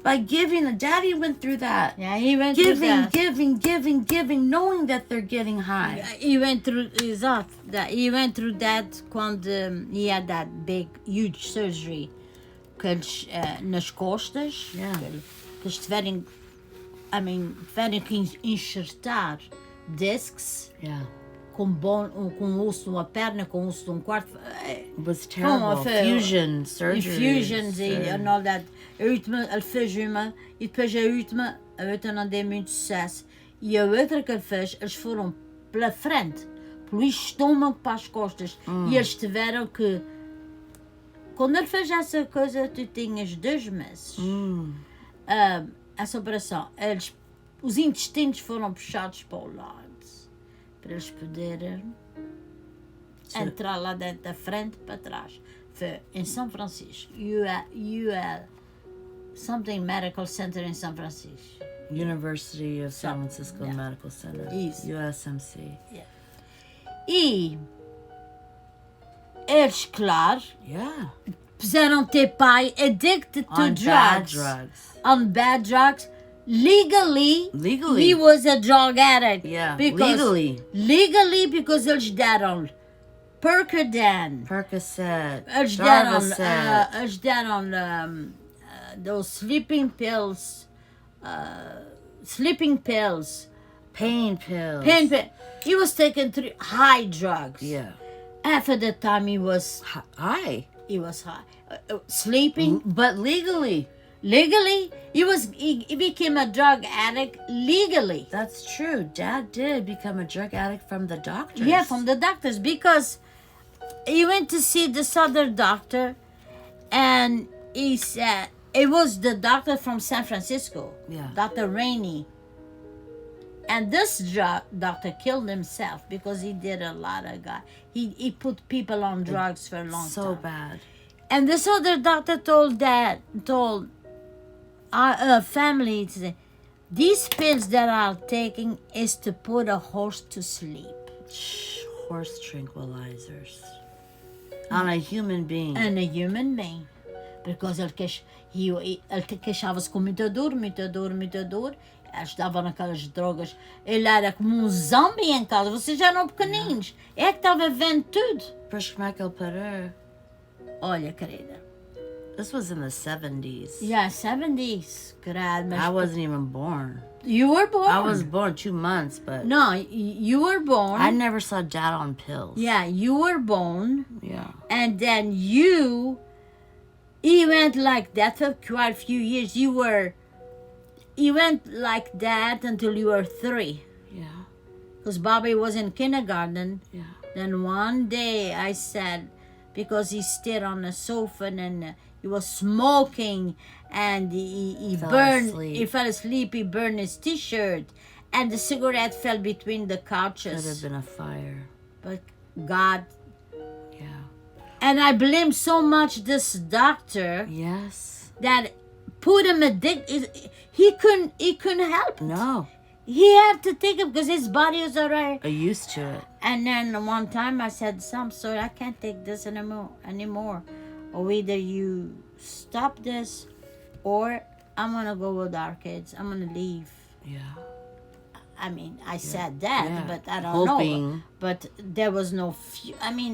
By giving, Daddy went through that. Yeah, he went through that. Giving, knowing that they're getting high. He went through, exato. He went through that quando he had that big, huge surgery. Que eles, nas costas, que eles tiverem que enxertar discs com osso numa perna, com osso de quarto. It was terrible. Fusion surgery. Infusions and all that. A última, ele fez uma, e depois a outra não deu muito sucesso. E a outra que ele fez, eles foram pela frente, pelo estômago para as costas. E eles tiveram que... Quando ele fez essa coisa, tu tinhas 2 meses. Essa operação, os intestinos foram puxados para o lado. Para eles poderem entrar lá dentro, da frente para trás. Foi em São Francisco. UL, something medical center in São Francisco. University of San Francisco Medical Center. Isso. USMC. Yeah. E... eles, claro, puseram ter pai addicted to drugs. On bad drugs. Legally, he was a drug addict. Yeah, legally, because eles deram Percocet. Eles deram those sleeping pills, pain pills. He was taking 3 high drugs. Yeah. After the time he was high. He was high. Sleeping. But legally. Legally, he became a drug addict legally. That's true. Dad did become a drug addict from the doctors. Yeah, from the doctors, because he went to see this other doctor, and he said it was the doctor from San Francisco. Yeah. Dr. Rainey. And this doctor killed himself because he did a lot of he put people on drugs for a long time. So bad. And this other doctor told our family, these pills that I'm taking is to put a horse to sleep. Horse tranquilizers. On a human being. On a human being. Because ele queixava-se com muita dor. Eles estavam naquelas drogas. Ele era como um zombie em casa. Vocês já eram pequeninos. É que estava vendo tudo. Mas como é que ele parou? Olha, querida. This was in the 70s. Yeah, 70s. I wasn't even born. You were born. I was born 2 months, but... No, you were born. I never saw Dad on pills. Yeah, you were born. Yeah. And then he went like that for quite a few years. You went like that until you were 3. Yeah. Because Bobby was in kindergarten. Yeah. Then one day I said, because he stayed on the sofa and he he was smoking, and he Fell burned. asleep. He fell asleep. He burned his T-shirt, and the cigarette fell between the Could couches. have been a fire. But God, Yeah. and I blame so much this doctor Yes. that put him addicted. He couldn't help. No. He had to take it because his body was alright. Are used to it. And then one time I said, "Sam, sorry, I can't take this anymore. Or either you stop this, or I'm gonna go with our kids. I'm gonna leave." Yeah. I mean, I said that, Yeah. but I don't know. Hoping. But there was no. I mean,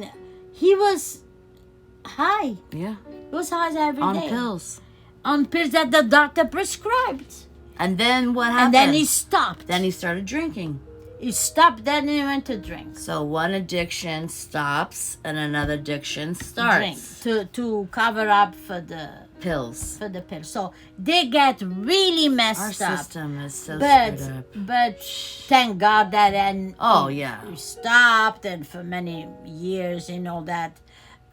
he was high. Yeah. He was high every day. On pills. On pills that the doctor prescribed. And then what happened? And then he stopped. Then he started drinking. He stopped, then he went to drink. So one addiction stops and another addiction Drink starts. to cover up for the Pills. pill. So they get really Our messed up. system is so But screwed up. but thank God that Oh, yeah. he stopped, and for many years that.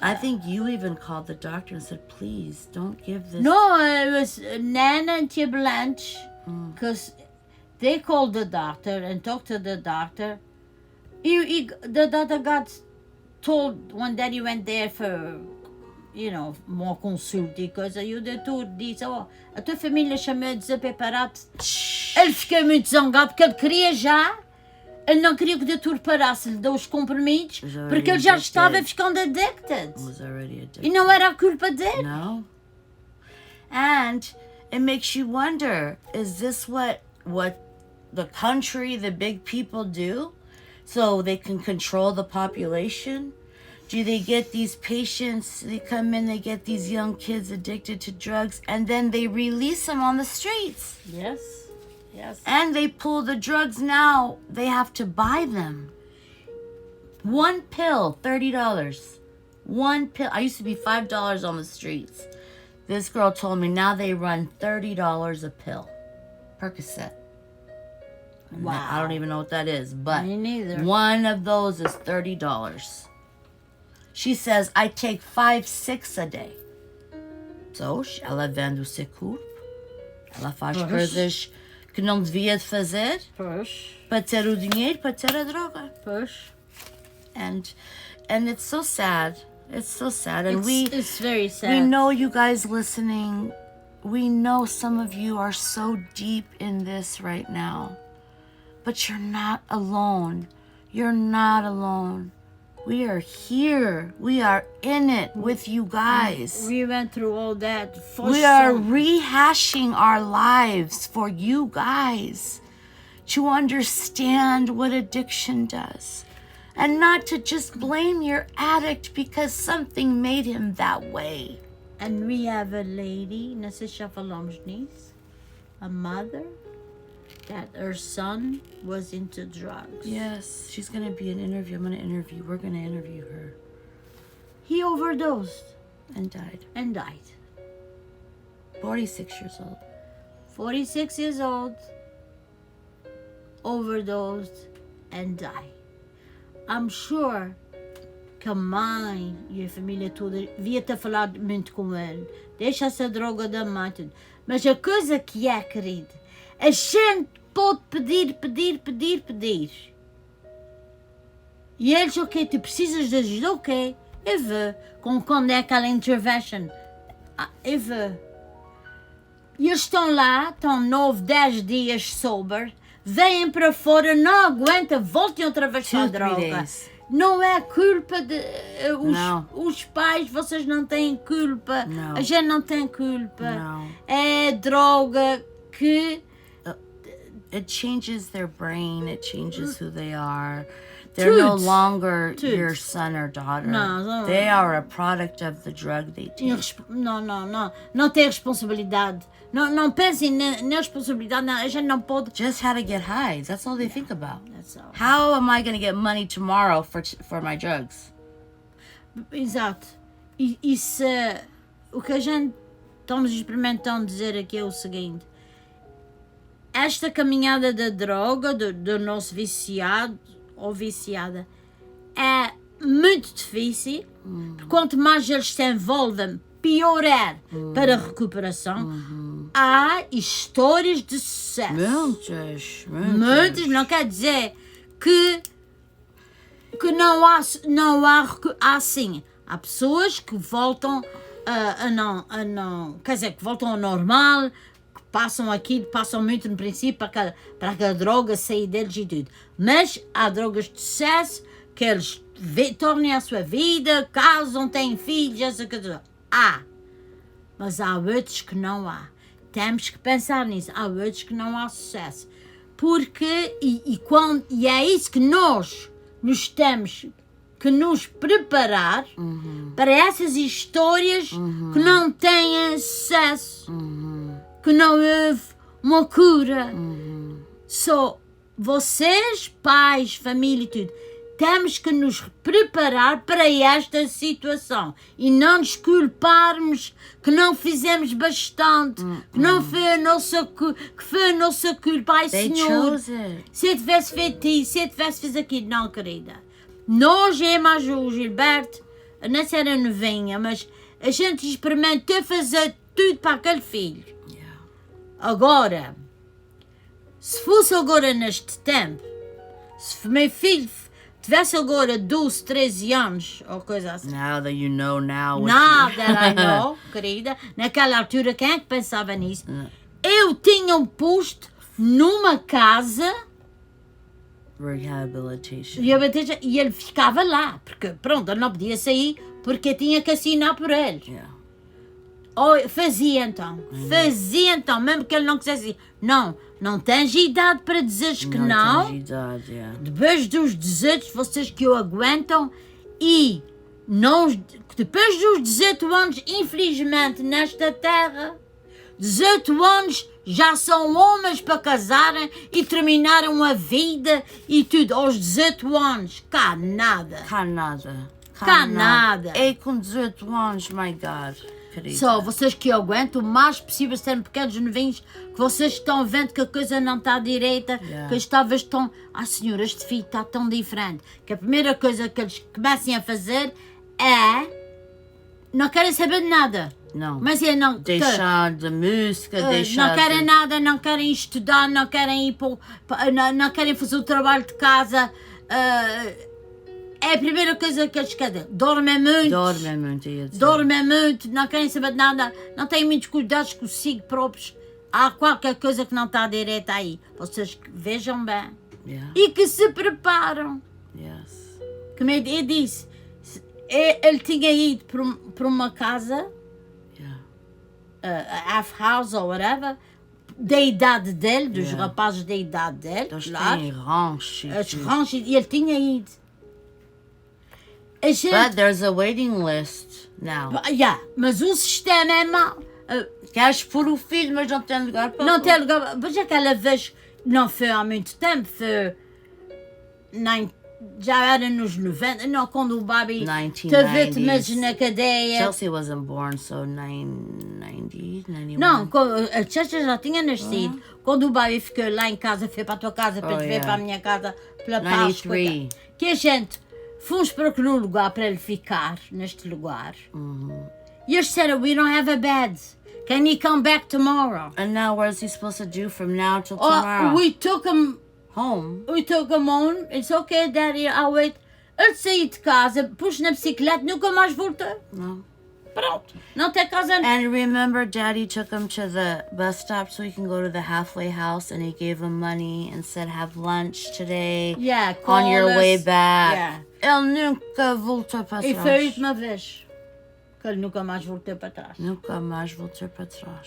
I think you even called the doctor and said, please don't give this. No, it was Nana and Tia Blanche, because they called the doctor and talked to the doctor. The doctor got told one day he went there for, more consulta e coisa, e o doutor disse, a tua família chamou de desapreparado. Ele ficou muito zangado porque ele queria já. Ele não queria que o doutor parasse, lhe deu os comprimidos, Was already porque ele já addicted. estava ficando addicted. Was already addicted. E não era a culpa dele. No. And it makes you wonder, is this what the country, the big people do? So they can control the population? Do they get these patients, they come in, they get these young kids addicted to drugs, and then they release them on the streets? Yes. And they pull the drugs now. They have to buy them. One pill, $30. One pill. I used to be $5 on the streets. This girl told me now they run $30 a pill. Percocet. And Wow. I don't even know what that is, but Me neither. one of those is $30. She says, I take 5-6 a day. So, ela vende o seu corpo. Ela faz Pois. coisas que não devia de fazer Pois. para ter o dinheiro, para ter a droga. Pois. And it's so sad. It's so sad. And It's very sad. we know you guys listening. We know some of you are so deep in this right now. But you're not alone. You're not alone. We are here. We are in it with you guys. We went through all that. For We are rehashing our lives for you guys to understand what addiction does. And not to just blame your addict because something made him that way. And we have a lady, não sei se já falamos nisso, a mother, that her son was into drugs. Yes, she's going to be an interview. We're going to interview her. He overdosed And died. and died. 46 years old. 46 years old, overdosed and died. I'm sure que a mãe e a família toda devia ter falado muito com ele. Deixa essa droga da mãe. Tudo. Mas a coisa que é, querido, a gente pode pedir. E eles, ok, tu precisas de ajuda, ok, eu vou. Quando é aquela intervention, eu vou. E eles estão lá, estão 9, 10 dias sober, vêm para fora, não aguentam, voltem outra vez para a 2-3 droga. days. Não é culpa de Não. os pais, vocês não têm culpa, Não. a gente não tem culpa. Não. É droga que It changes their brain. It changes who they are. They're no Tudo. longer Tudo. your son or daughter. Não. They are a product of the drug they take. não tem responsabilidade. Não pensem na responsabilidade, não, a gente não pode. Just how to get high. That's all they think about. That's all. How am I going to get money tomorrow for my drugs? Exato. E se o que a gente estamos experimentando dizer aqui é o seguinte: esta caminhada da droga, do nosso viciado ou viciada, é muito difícil, porque quanto mais eles se envolvem piorar para a recuperação, há histórias de sucesso. Muitas, não quer dizer que não há sim. Há pessoas que voltam quer dizer, que voltam ao normal, que passam muito no princípio para aquela droga sair deles e tudo. Mas há drogas de sucesso que eles tornem a sua vida, casam, têm filhos, essa coisa. Mas há outros que não há. Temos que pensar nisso. Há outros que não há sucesso. Porque, e é isso que nós temos que nos preparar para essas histórias que não têm sucesso, que não houve uma cura. Só vocês, pais, família e tudo, temos que nos preparar para esta situação e não nos culparmos que não fizemos bastante, que não foi a nossa culpa. Ai, Senhor, se eu tivesse feito isso, se eu tivesse feito aquilo. Não, querida. Nós, mais o Gilberto, não era novinha, mas a gente experimentou fazer tudo para aquele filho. Agora, se fosse agora neste tempo, se meu filho tivesse agora 12, 13 anos, ou coisa assim. Now that you know now. Now that I know, querida, naquela altura, quem é que pensava nisso? Eu tinha posto numa casa Rehabilitation. E ele ficava lá, porque pronto, ele não podia sair porque tinha que assinar por ele. Fazia então, mesmo que ele não quisesse. Não tens idade para dizeres que não. Tens idade, Depois dos 18, vocês que o aguentam, e depois dos 18 anos, infelizmente, nesta terra, 18 anos já são homens para casarem e terminaram a vida e tudo. Aos 18 anos, cá nada. E com 18 anos, my God. Só vocês que aguentam o mais possível, serem pequenos novinhos, que vocês estão vendo que a coisa não está direita, que eles talvez estão, Senhor, este filho está tão diferente, que a primeira coisa que eles comecem a fazer é não querem saber de nada. Não. Mas deixar de música, não querem nada, não querem estudar, não querem ir não querem fazer o trabalho de casa. É a primeira coisa que eles querem. Dormem muito, não querem saber de nada, não têm muitos cuidados consigo próprios. Há qualquer coisa que não está direita aí. Vocês vejam bem. E que se preparam. Como eu disse, ele tinha ido para uma casa, half house ou whatever, da idade dele, dos rapazes da idade dele. Eles têm ranchos. E ele tinha ido. But there's a waiting list now. Mas o sistema é mau. Queres pôr o filho, mas não tem lugar para não tem lugar. Mas aquela vez, não foi há muito tempo, foi já era nos 90, não, quando o Bobby teve vítimas na cadeia. Chelsea wasn't born, so 90, 91. Não, a Chelsea já tinha nascido. Quando o Bobby ficou lá em casa, foi para a tua casa, para te ver para a minha casa, pela Páscoa. Que a gente fomos para aquele lugar para ele ficar, neste lugar. E eles disseram, we don't have a bed. Can he come back tomorrow? And now what is he supposed to do from now till tomorrow? We took him home. It's okay, Daddy, I'll wait. Ele saiu de casa, pus na bicicleta, nunca mais voltou. No. Pronto, não tem casa. And remember, Daddy took him to the bus stop so he can go to the halfway house, and he gave him money and said, have lunch today. On your way back. Ele nunca voltou para trás. E foi a última vez que ele nunca mais voltou para trás.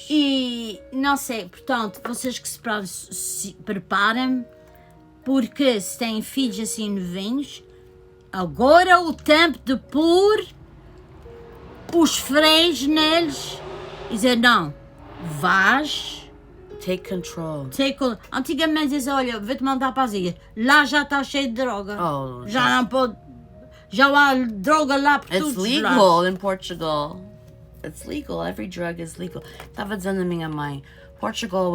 E não sei, portanto, vocês que se preparem, porque se têm filhos assim novinhos, agora é o tempo de pôr os freios neles e dizer, não, vais. Take control. Antigamente dizia, olha, vou-te mandar para as ilhas. Lá já está cheio de droga. Já não pode. Já há droga lá por todos os lados. It's legal in Portugal. It's legal. Every drug is legal. Estava dizendo a minha mãe, Portugal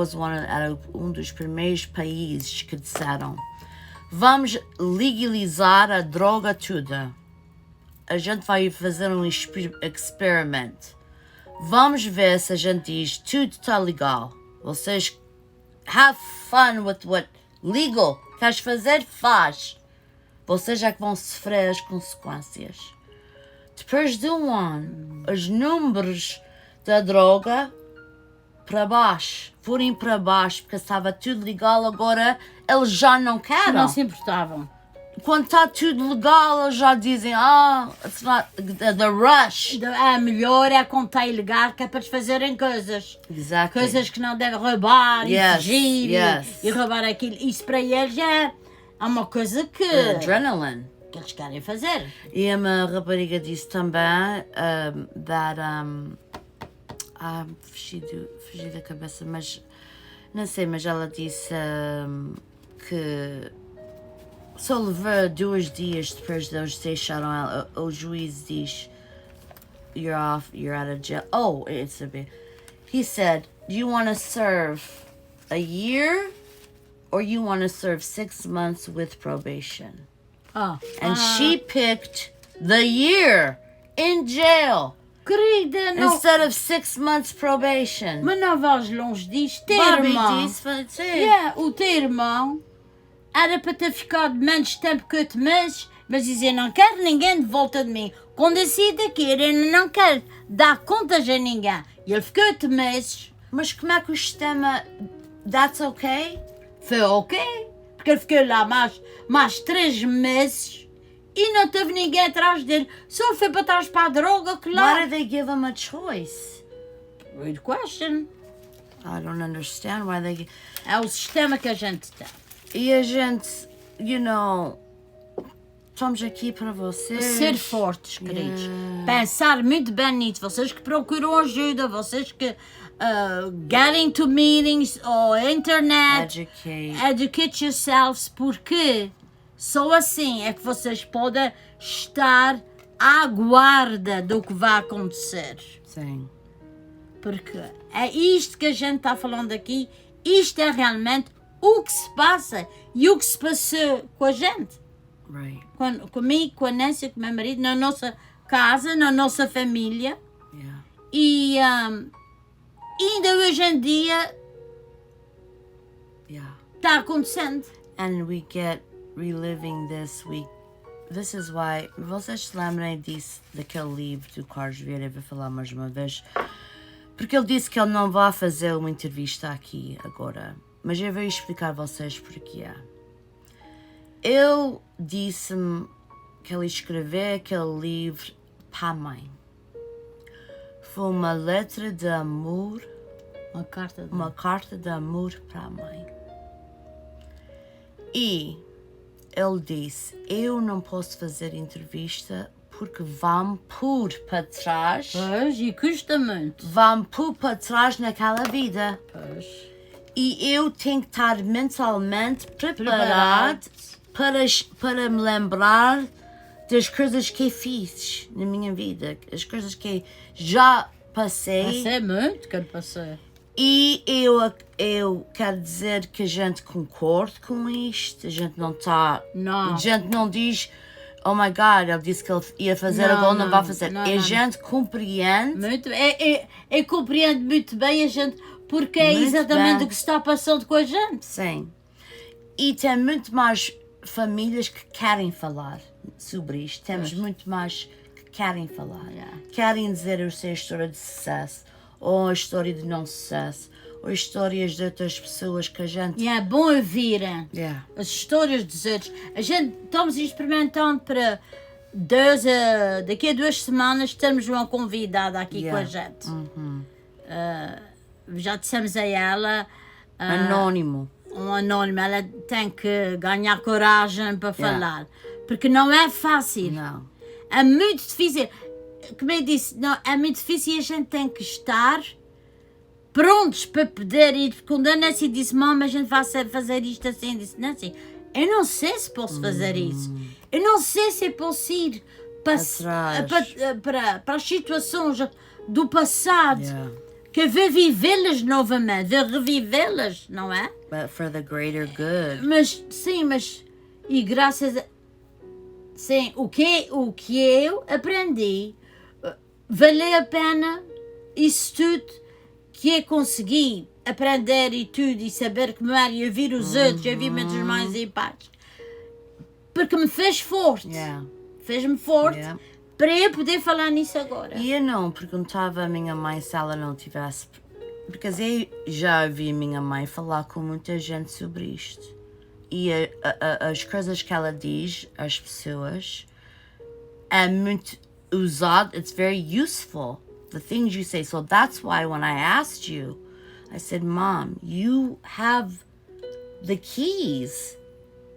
era dos primeiros países que disseram, vamos legalizar a droga toda. A gente vai fazer um experimento. Vamos ver se a gente diz tudo está legal. Vocês have fun with what legal. Queres fazer? Faz. Vocês é que vão sofrer as consequências. Depois de um ano, os números da droga para baixo, forem para baixo, porque estava tudo legal, agora eles já não querem. Não se importavam. Quando está tudo legal, eles já dizem, it's not the rush. Melhor é quando está ilegal, que é para eles fazerem coisas. Exactly. Coisas que não devem roubar, e Yes, fugir, yes. e roubar aquilo. Isso para eles é uma coisa que Adrenaline. eles querem fazer. E uma rapariga disse também fugi da cabeça, mas não sei, mas ela disse que só levou 2 dias depois de eles deixaram ela. O juiz diz, you're out of jail. Oh, it's a bit. He said, do you want to serve a year or you want to serve 6 months with probation? And she picked the year in jail Querida, não. instead of 6 months probation. Mas não vais longe disto. Teu Bobby irmão. disse, sim. O teu irmão era para ter ficado menos tempo que 8 meses, mas dizer não quero ninguém de volta de mim. Quando decide aqui, ele não quer dar contas a ninguém. E ele ficou 8 meses. Mas como é que o sistema, that's okay? Foi ok, porque ele ficou lá mais 3 meses e não teve ninguém atrás dele. Só foi para trás para a droga, Why claro. did they give him a choice? Good question. I don't understand why they give... É o sistema que a gente tem. E a gente, estamos aqui para vocês. Ser fortes, queridos. Yeah. Pensar muito bem nisso. Vocês que procuram ajuda, vocês que get into meetings ou internet. Educate yourselves, porque só assim é que vocês podem estar à guarda do que vai acontecer. Sim. Porque é isto que a gente está falando aqui. Isto é realmente o que se passa e o que se passou com a gente. Right. Comigo, com a Nancy, com o meu marido, na nossa casa, na nossa família. Yeah. E ainda hoje em dia Yeah. está acontecendo. And we get reliving this week. This is why, vocês se lembrem disso, daquele livro do Carlos Vieira, eu vou falar mais uma vez, porque ele disse que ele não vai fazer uma entrevista aqui agora, mas eu vou explicar a vocês porquê. Ele disse-me que ele escreveu aquele livro para a mãe. Foi uma letra de amor, uma carta de amor para a mãe. E ele disse, eu não posso fazer entrevista porque vão pôr para trás. Pois, e custa muito. Vão pôr para trás naquela vida. Pois. E eu tenho que estar mentalmente preparado para me lembrar das coisas que eu fiz na minha vida. As coisas que já passei. Passei muito que eu passei. E eu quero dizer que a gente concorda com isto, a gente não está... Não. A gente não diz, oh my God, ele disse que ele ia fazer, agora não vai fazer. A gente compreende. Muito bem. Eu compreendo muito bem a gente, porque é Muito exatamente bem. o que se está passando com a gente. Sim. E tem muito mais famílias que querem falar sobre isto. Temos muito mais que querem falar. Yeah. Querem dizer a sua história de sucesso, ou a história de não sucesso, ou histórias de outras pessoas que a gente... E é bom ouvirem Yeah. as histórias dos outros. A gente estamos experimentando para daqui a 2 semanas termos uma convidada aqui Yeah. com a gente. Já dissemos a ela... Anónimo. Um anónimo, ela tem que ganhar coragem para falar. Porque não é fácil. Não. É muito difícil. Como eu disse, não, é muito difícil e a gente tem que estar prontos para poder ir. Quando a Nancy disse, mãe, a gente vai fazer isto assim, eu disse, Nancy, eu não sei se posso fazer isso. Eu não sei se posso ir para as situações do passado. Yeah. Que eu vou vivê-las novamente, vou revivê-las, não é? But for the greater good. Mas, sim, e graças a... Sim, o que eu aprendi, valeu a pena isso tudo que eu consegui aprender e tudo, e saber como era, e ouvir os outros, e ouvir meus irmãos e pais, porque me fez forte. Fez-me forte para eu poder falar nisso agora. E eu não perguntava à minha mãe se ela não tivesse... Porque eu já ouvi a minha mãe falar com muita gente sobre isto. E as coisas que ela diz às pessoas é muito usado. It's very useful, the things you say. So that's why when I asked you, I said, Mom, you have the keys.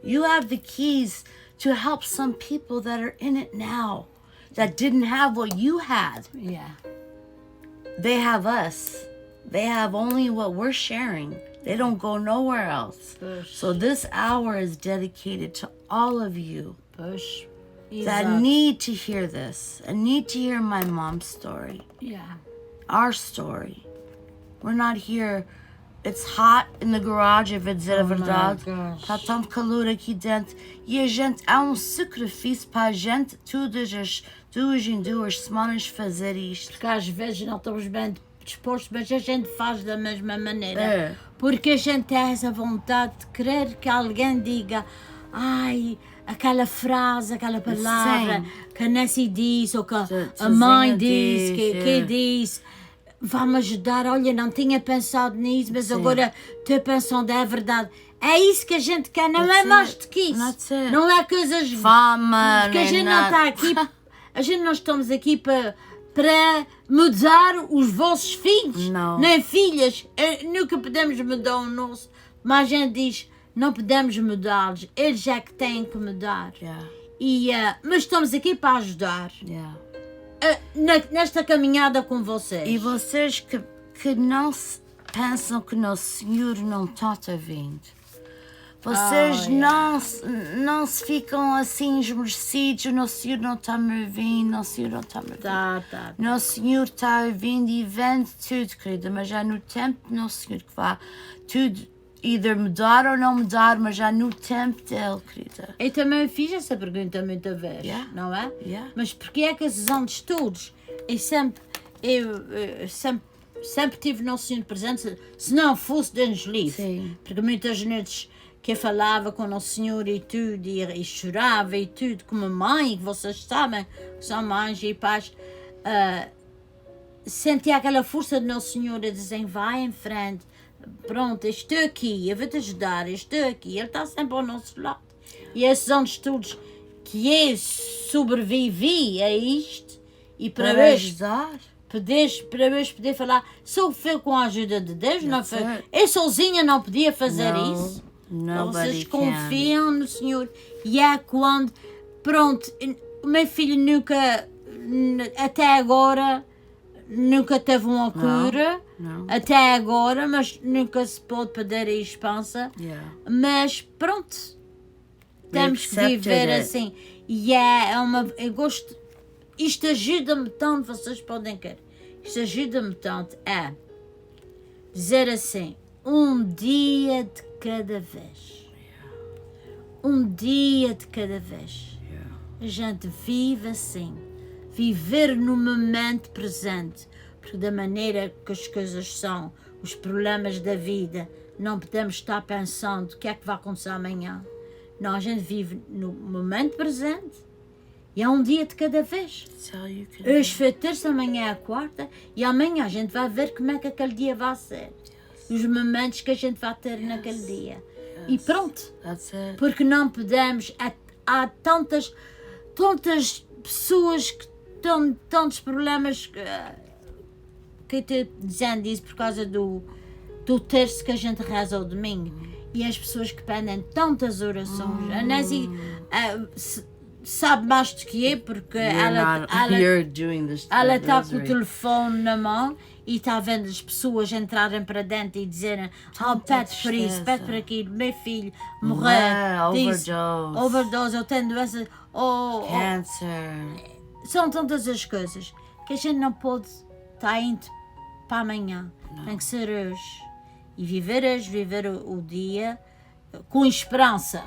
You have the keys to help some people that are in it now, that didn't have what you had. Yeah. They have us. They have only what we're sharing. They don't go nowhere else. Push. So this hour is dedicated to all of you Push. that need to hear this and need to hear my mom's story, Yeah. our story. We're not here. It's hot in the garage, if dizer a verdade. Está tão calor aqui dentro. E a gente, há sacrifício para a gente todas as 2 em 2 semanas fazer isto. Porque às vezes não estamos bem dispostos, mas a gente faz da mesma maneira. Porque a gente tem essa vontade de querer que alguém diga, ai, aquela frase, aquela palavra que a Nancy disse, ou que a mãe disse, que disse, vai-me ajudar. Olha, não tinha pensado nisso, mas agora estou pensando, é verdade. É isso que a gente quer, não é mais do que isso. Não é coisas... Fama, porque a gente não está aqui, a gente não estamos aqui para mudar os vossos filhos, nem filhas. Nunca podemos mudar o nosso, mas a gente diz, não podemos mudá-los, eles é que têm que mudar. Mas estamos aqui para ajudar nesta caminhada com vocês. E vocês que não pensam que o Senhor não está te ouvindo. Vocês não se ficam assim esmorecidos, o Senhor não está me ouvindo, o Senhor não está me ouvindo. O Senhor está ouvindo e vendo tudo, querida, mas já no tempo do Senhor que vai tudo either mudar ou não mudar, mas já no tempo dele, querida. Eu também fiz essa pergunta muita vez, não é? Mas porquê é que esses anos todos, eu sempre tive no Senhor presente, se não fosse Deus livre, porque muitas noites que eu falava com o Senhor e tudo, e chorava e tudo, como mãe, que vocês sabem, que são mães e pais, sentia aquela força do nosso Senhor a dizer, vai em frente, pronto, eu estou aqui, eu vou te ajudar, eu estou aqui, Ele está sempre ao nosso lado. E esses anos todos que eu sobrevivi a isto, e para hoje poder falar, só foi com a ajuda de Deus, não foi? Eu sozinha não podia fazer isso. Vocês confiam no Senhor. E é quando, pronto, o meu filho nunca, até agora, nunca teve uma cura. Até agora, mas nunca se pode perder a esperança. Mas pronto, temos que viver assim. E eu gosto, isto ajuda-me tanto, vocês podem querer. Isto ajuda-me tanto a dizer assim, um dia de cada vez. Um dia de cada vez. A gente vive assim. Viver no momento presente. Porque da maneira que as coisas são, os problemas da vida, não podemos estar pensando o que é que vai acontecer amanhã. Não, a gente vive no momento presente. E é um dia de cada vez. Hoje foi terça, amanhã é a quarta. E amanhã a gente vai ver como é que aquele dia vai ser. Os momentos que a gente vai ter naquele dia. E pronto. Porque não podemos. Há tantas pessoas que têm tantos problemas que eu estou dizendo isso por causa do terço que a gente reza ao domingo. E as pessoas que pedem tantas orações. A Nancy sabe mais do que eu, porque ela está com o telefone na mão e está vendo as pessoas entrarem para dentro e dizerem pede por isso, pede por aquilo, meu filho morreu, overdose, eu tenho doença, câncer. São tantas as coisas que a gente não pode estar indo para amanhã. Tem que ser hoje. E viver hoje, viver o dia com esperança.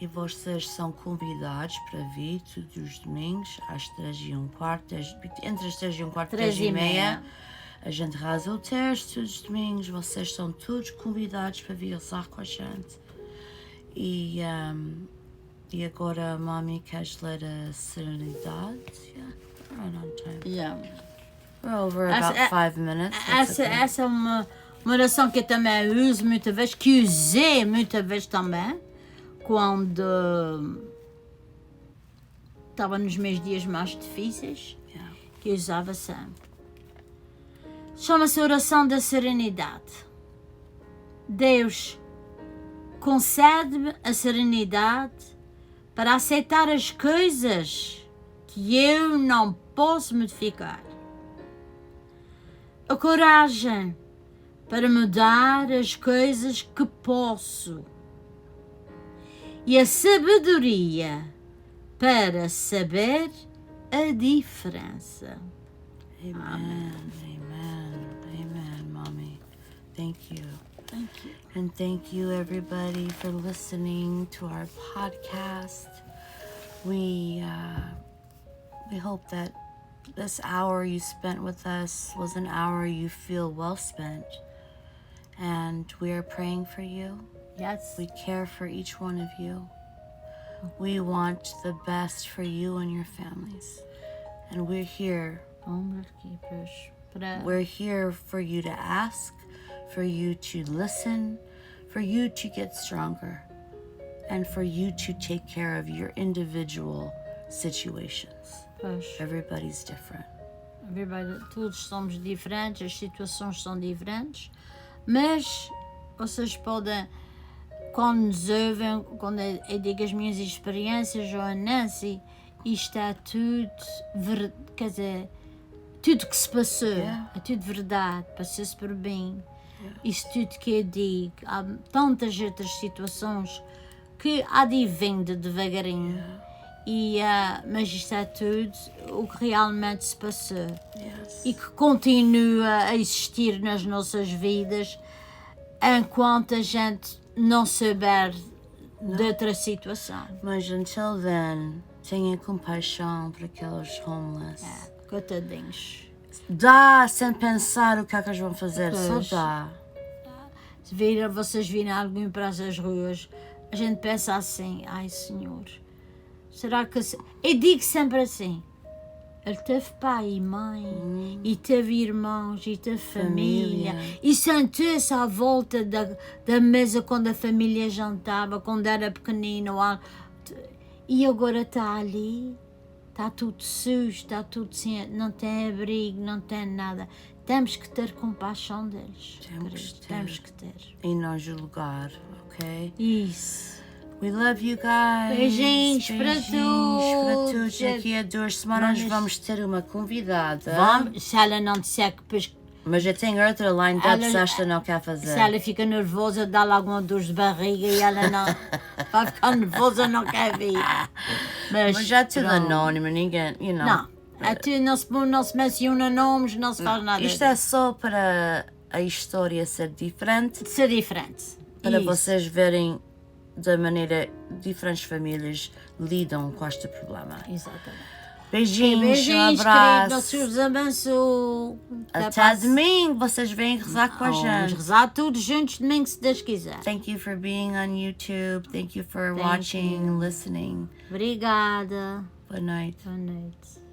E vocês são convidados para vir todos os domingos às 3h15, entre as 3h15 e 3h30. A gente reza o terço todos os domingos. Vocês são todos convidados para vir rezar com a gente. E agora, Mami, queres ler a Serenidade? Yeah, we're right on time. Yeah. We're over about 5 minutes. Essa é uma oração que eu também uso muitas vezes, que usei muitas vezes também, quando estava nos meus dias mais difíceis, que eu usava sempre. Chama-se oração da serenidade. Deus, concede-me a serenidade para aceitar as coisas que eu não posso modificar. A coragem para mudar as coisas que posso. E a sabedoria para saber a diferença. Amen. Amen. Amen, Mommy. Thank you. Thank you. And thank you, everybody, for listening to our podcast. We hope that this hour you spent with us was an hour you feel well spent. And we are praying for you. Yes. We care for each one of you. We want the best for you and your families. And we're here. We're here for you to ask, for you to listen, for you to get stronger, and for you to take care of your individual situations. Everybody's different. Todos somos diferentes, as situações são diferentes, mas vocês podem, quando nos ouvem, quando eu digo as minhas experiências, ou a Nancy, isto é tudo, quer dizer, tudo que se passou, é tudo verdade, passou-se por bem. Isso tudo que eu digo, há tantas outras situações que há de vir devagarinho, mas isto é tudo o que realmente se passou e que continua a existir nas nossas vidas enquanto a gente não souber de outra situação. Mas until then, tenha compaixão para aqueles homeless. Coitadinhos. Dá sem pensar o que é que eles vão fazer, só dá. Se vocês virem alguém para as ruas, a gente pensa assim, ai Senhor, será que... Eu digo sempre assim, ele teve pai e mãe, e teve irmãos, e teve família. E sentou-se à volta da mesa quando a família jantava, quando era pequenino, e agora está ali, está tudo sujo, está tudo sem, não tem abrigo, não tem nada. Temos que ter compaixão deles. Temos que ter. E não julgar, ok? Isso. We love you guys. Beijinhos para todos. Daqui a 2 semanas vamos ter uma convidada. Vamos, se ela não disser que depois... Mas eu tenho outra line up se esta não quer fazer. Se ela fica nervosa, dá-lhe alguma dor de barriga e ela não... vai ficar nervosa, não quer vir. Mas já é tudo anónimo, ninguém, you know. Não, não se menciona nomes, não se faz nada. Isto é só para a história ser diferente. Ser diferente. Para vocês verem da maneira diferentes famílias lidam com este problema. Exatamente. Beijinhos, um abraço. Queridos, Deus abençoe. Até domingo, vocês vêm rezar com a gente. Vamos rezar todos juntos domingo, se Deus quiser. Thank you for being on YouTube. Thank you for watching, listening. Obrigada. Good night. Boa noite.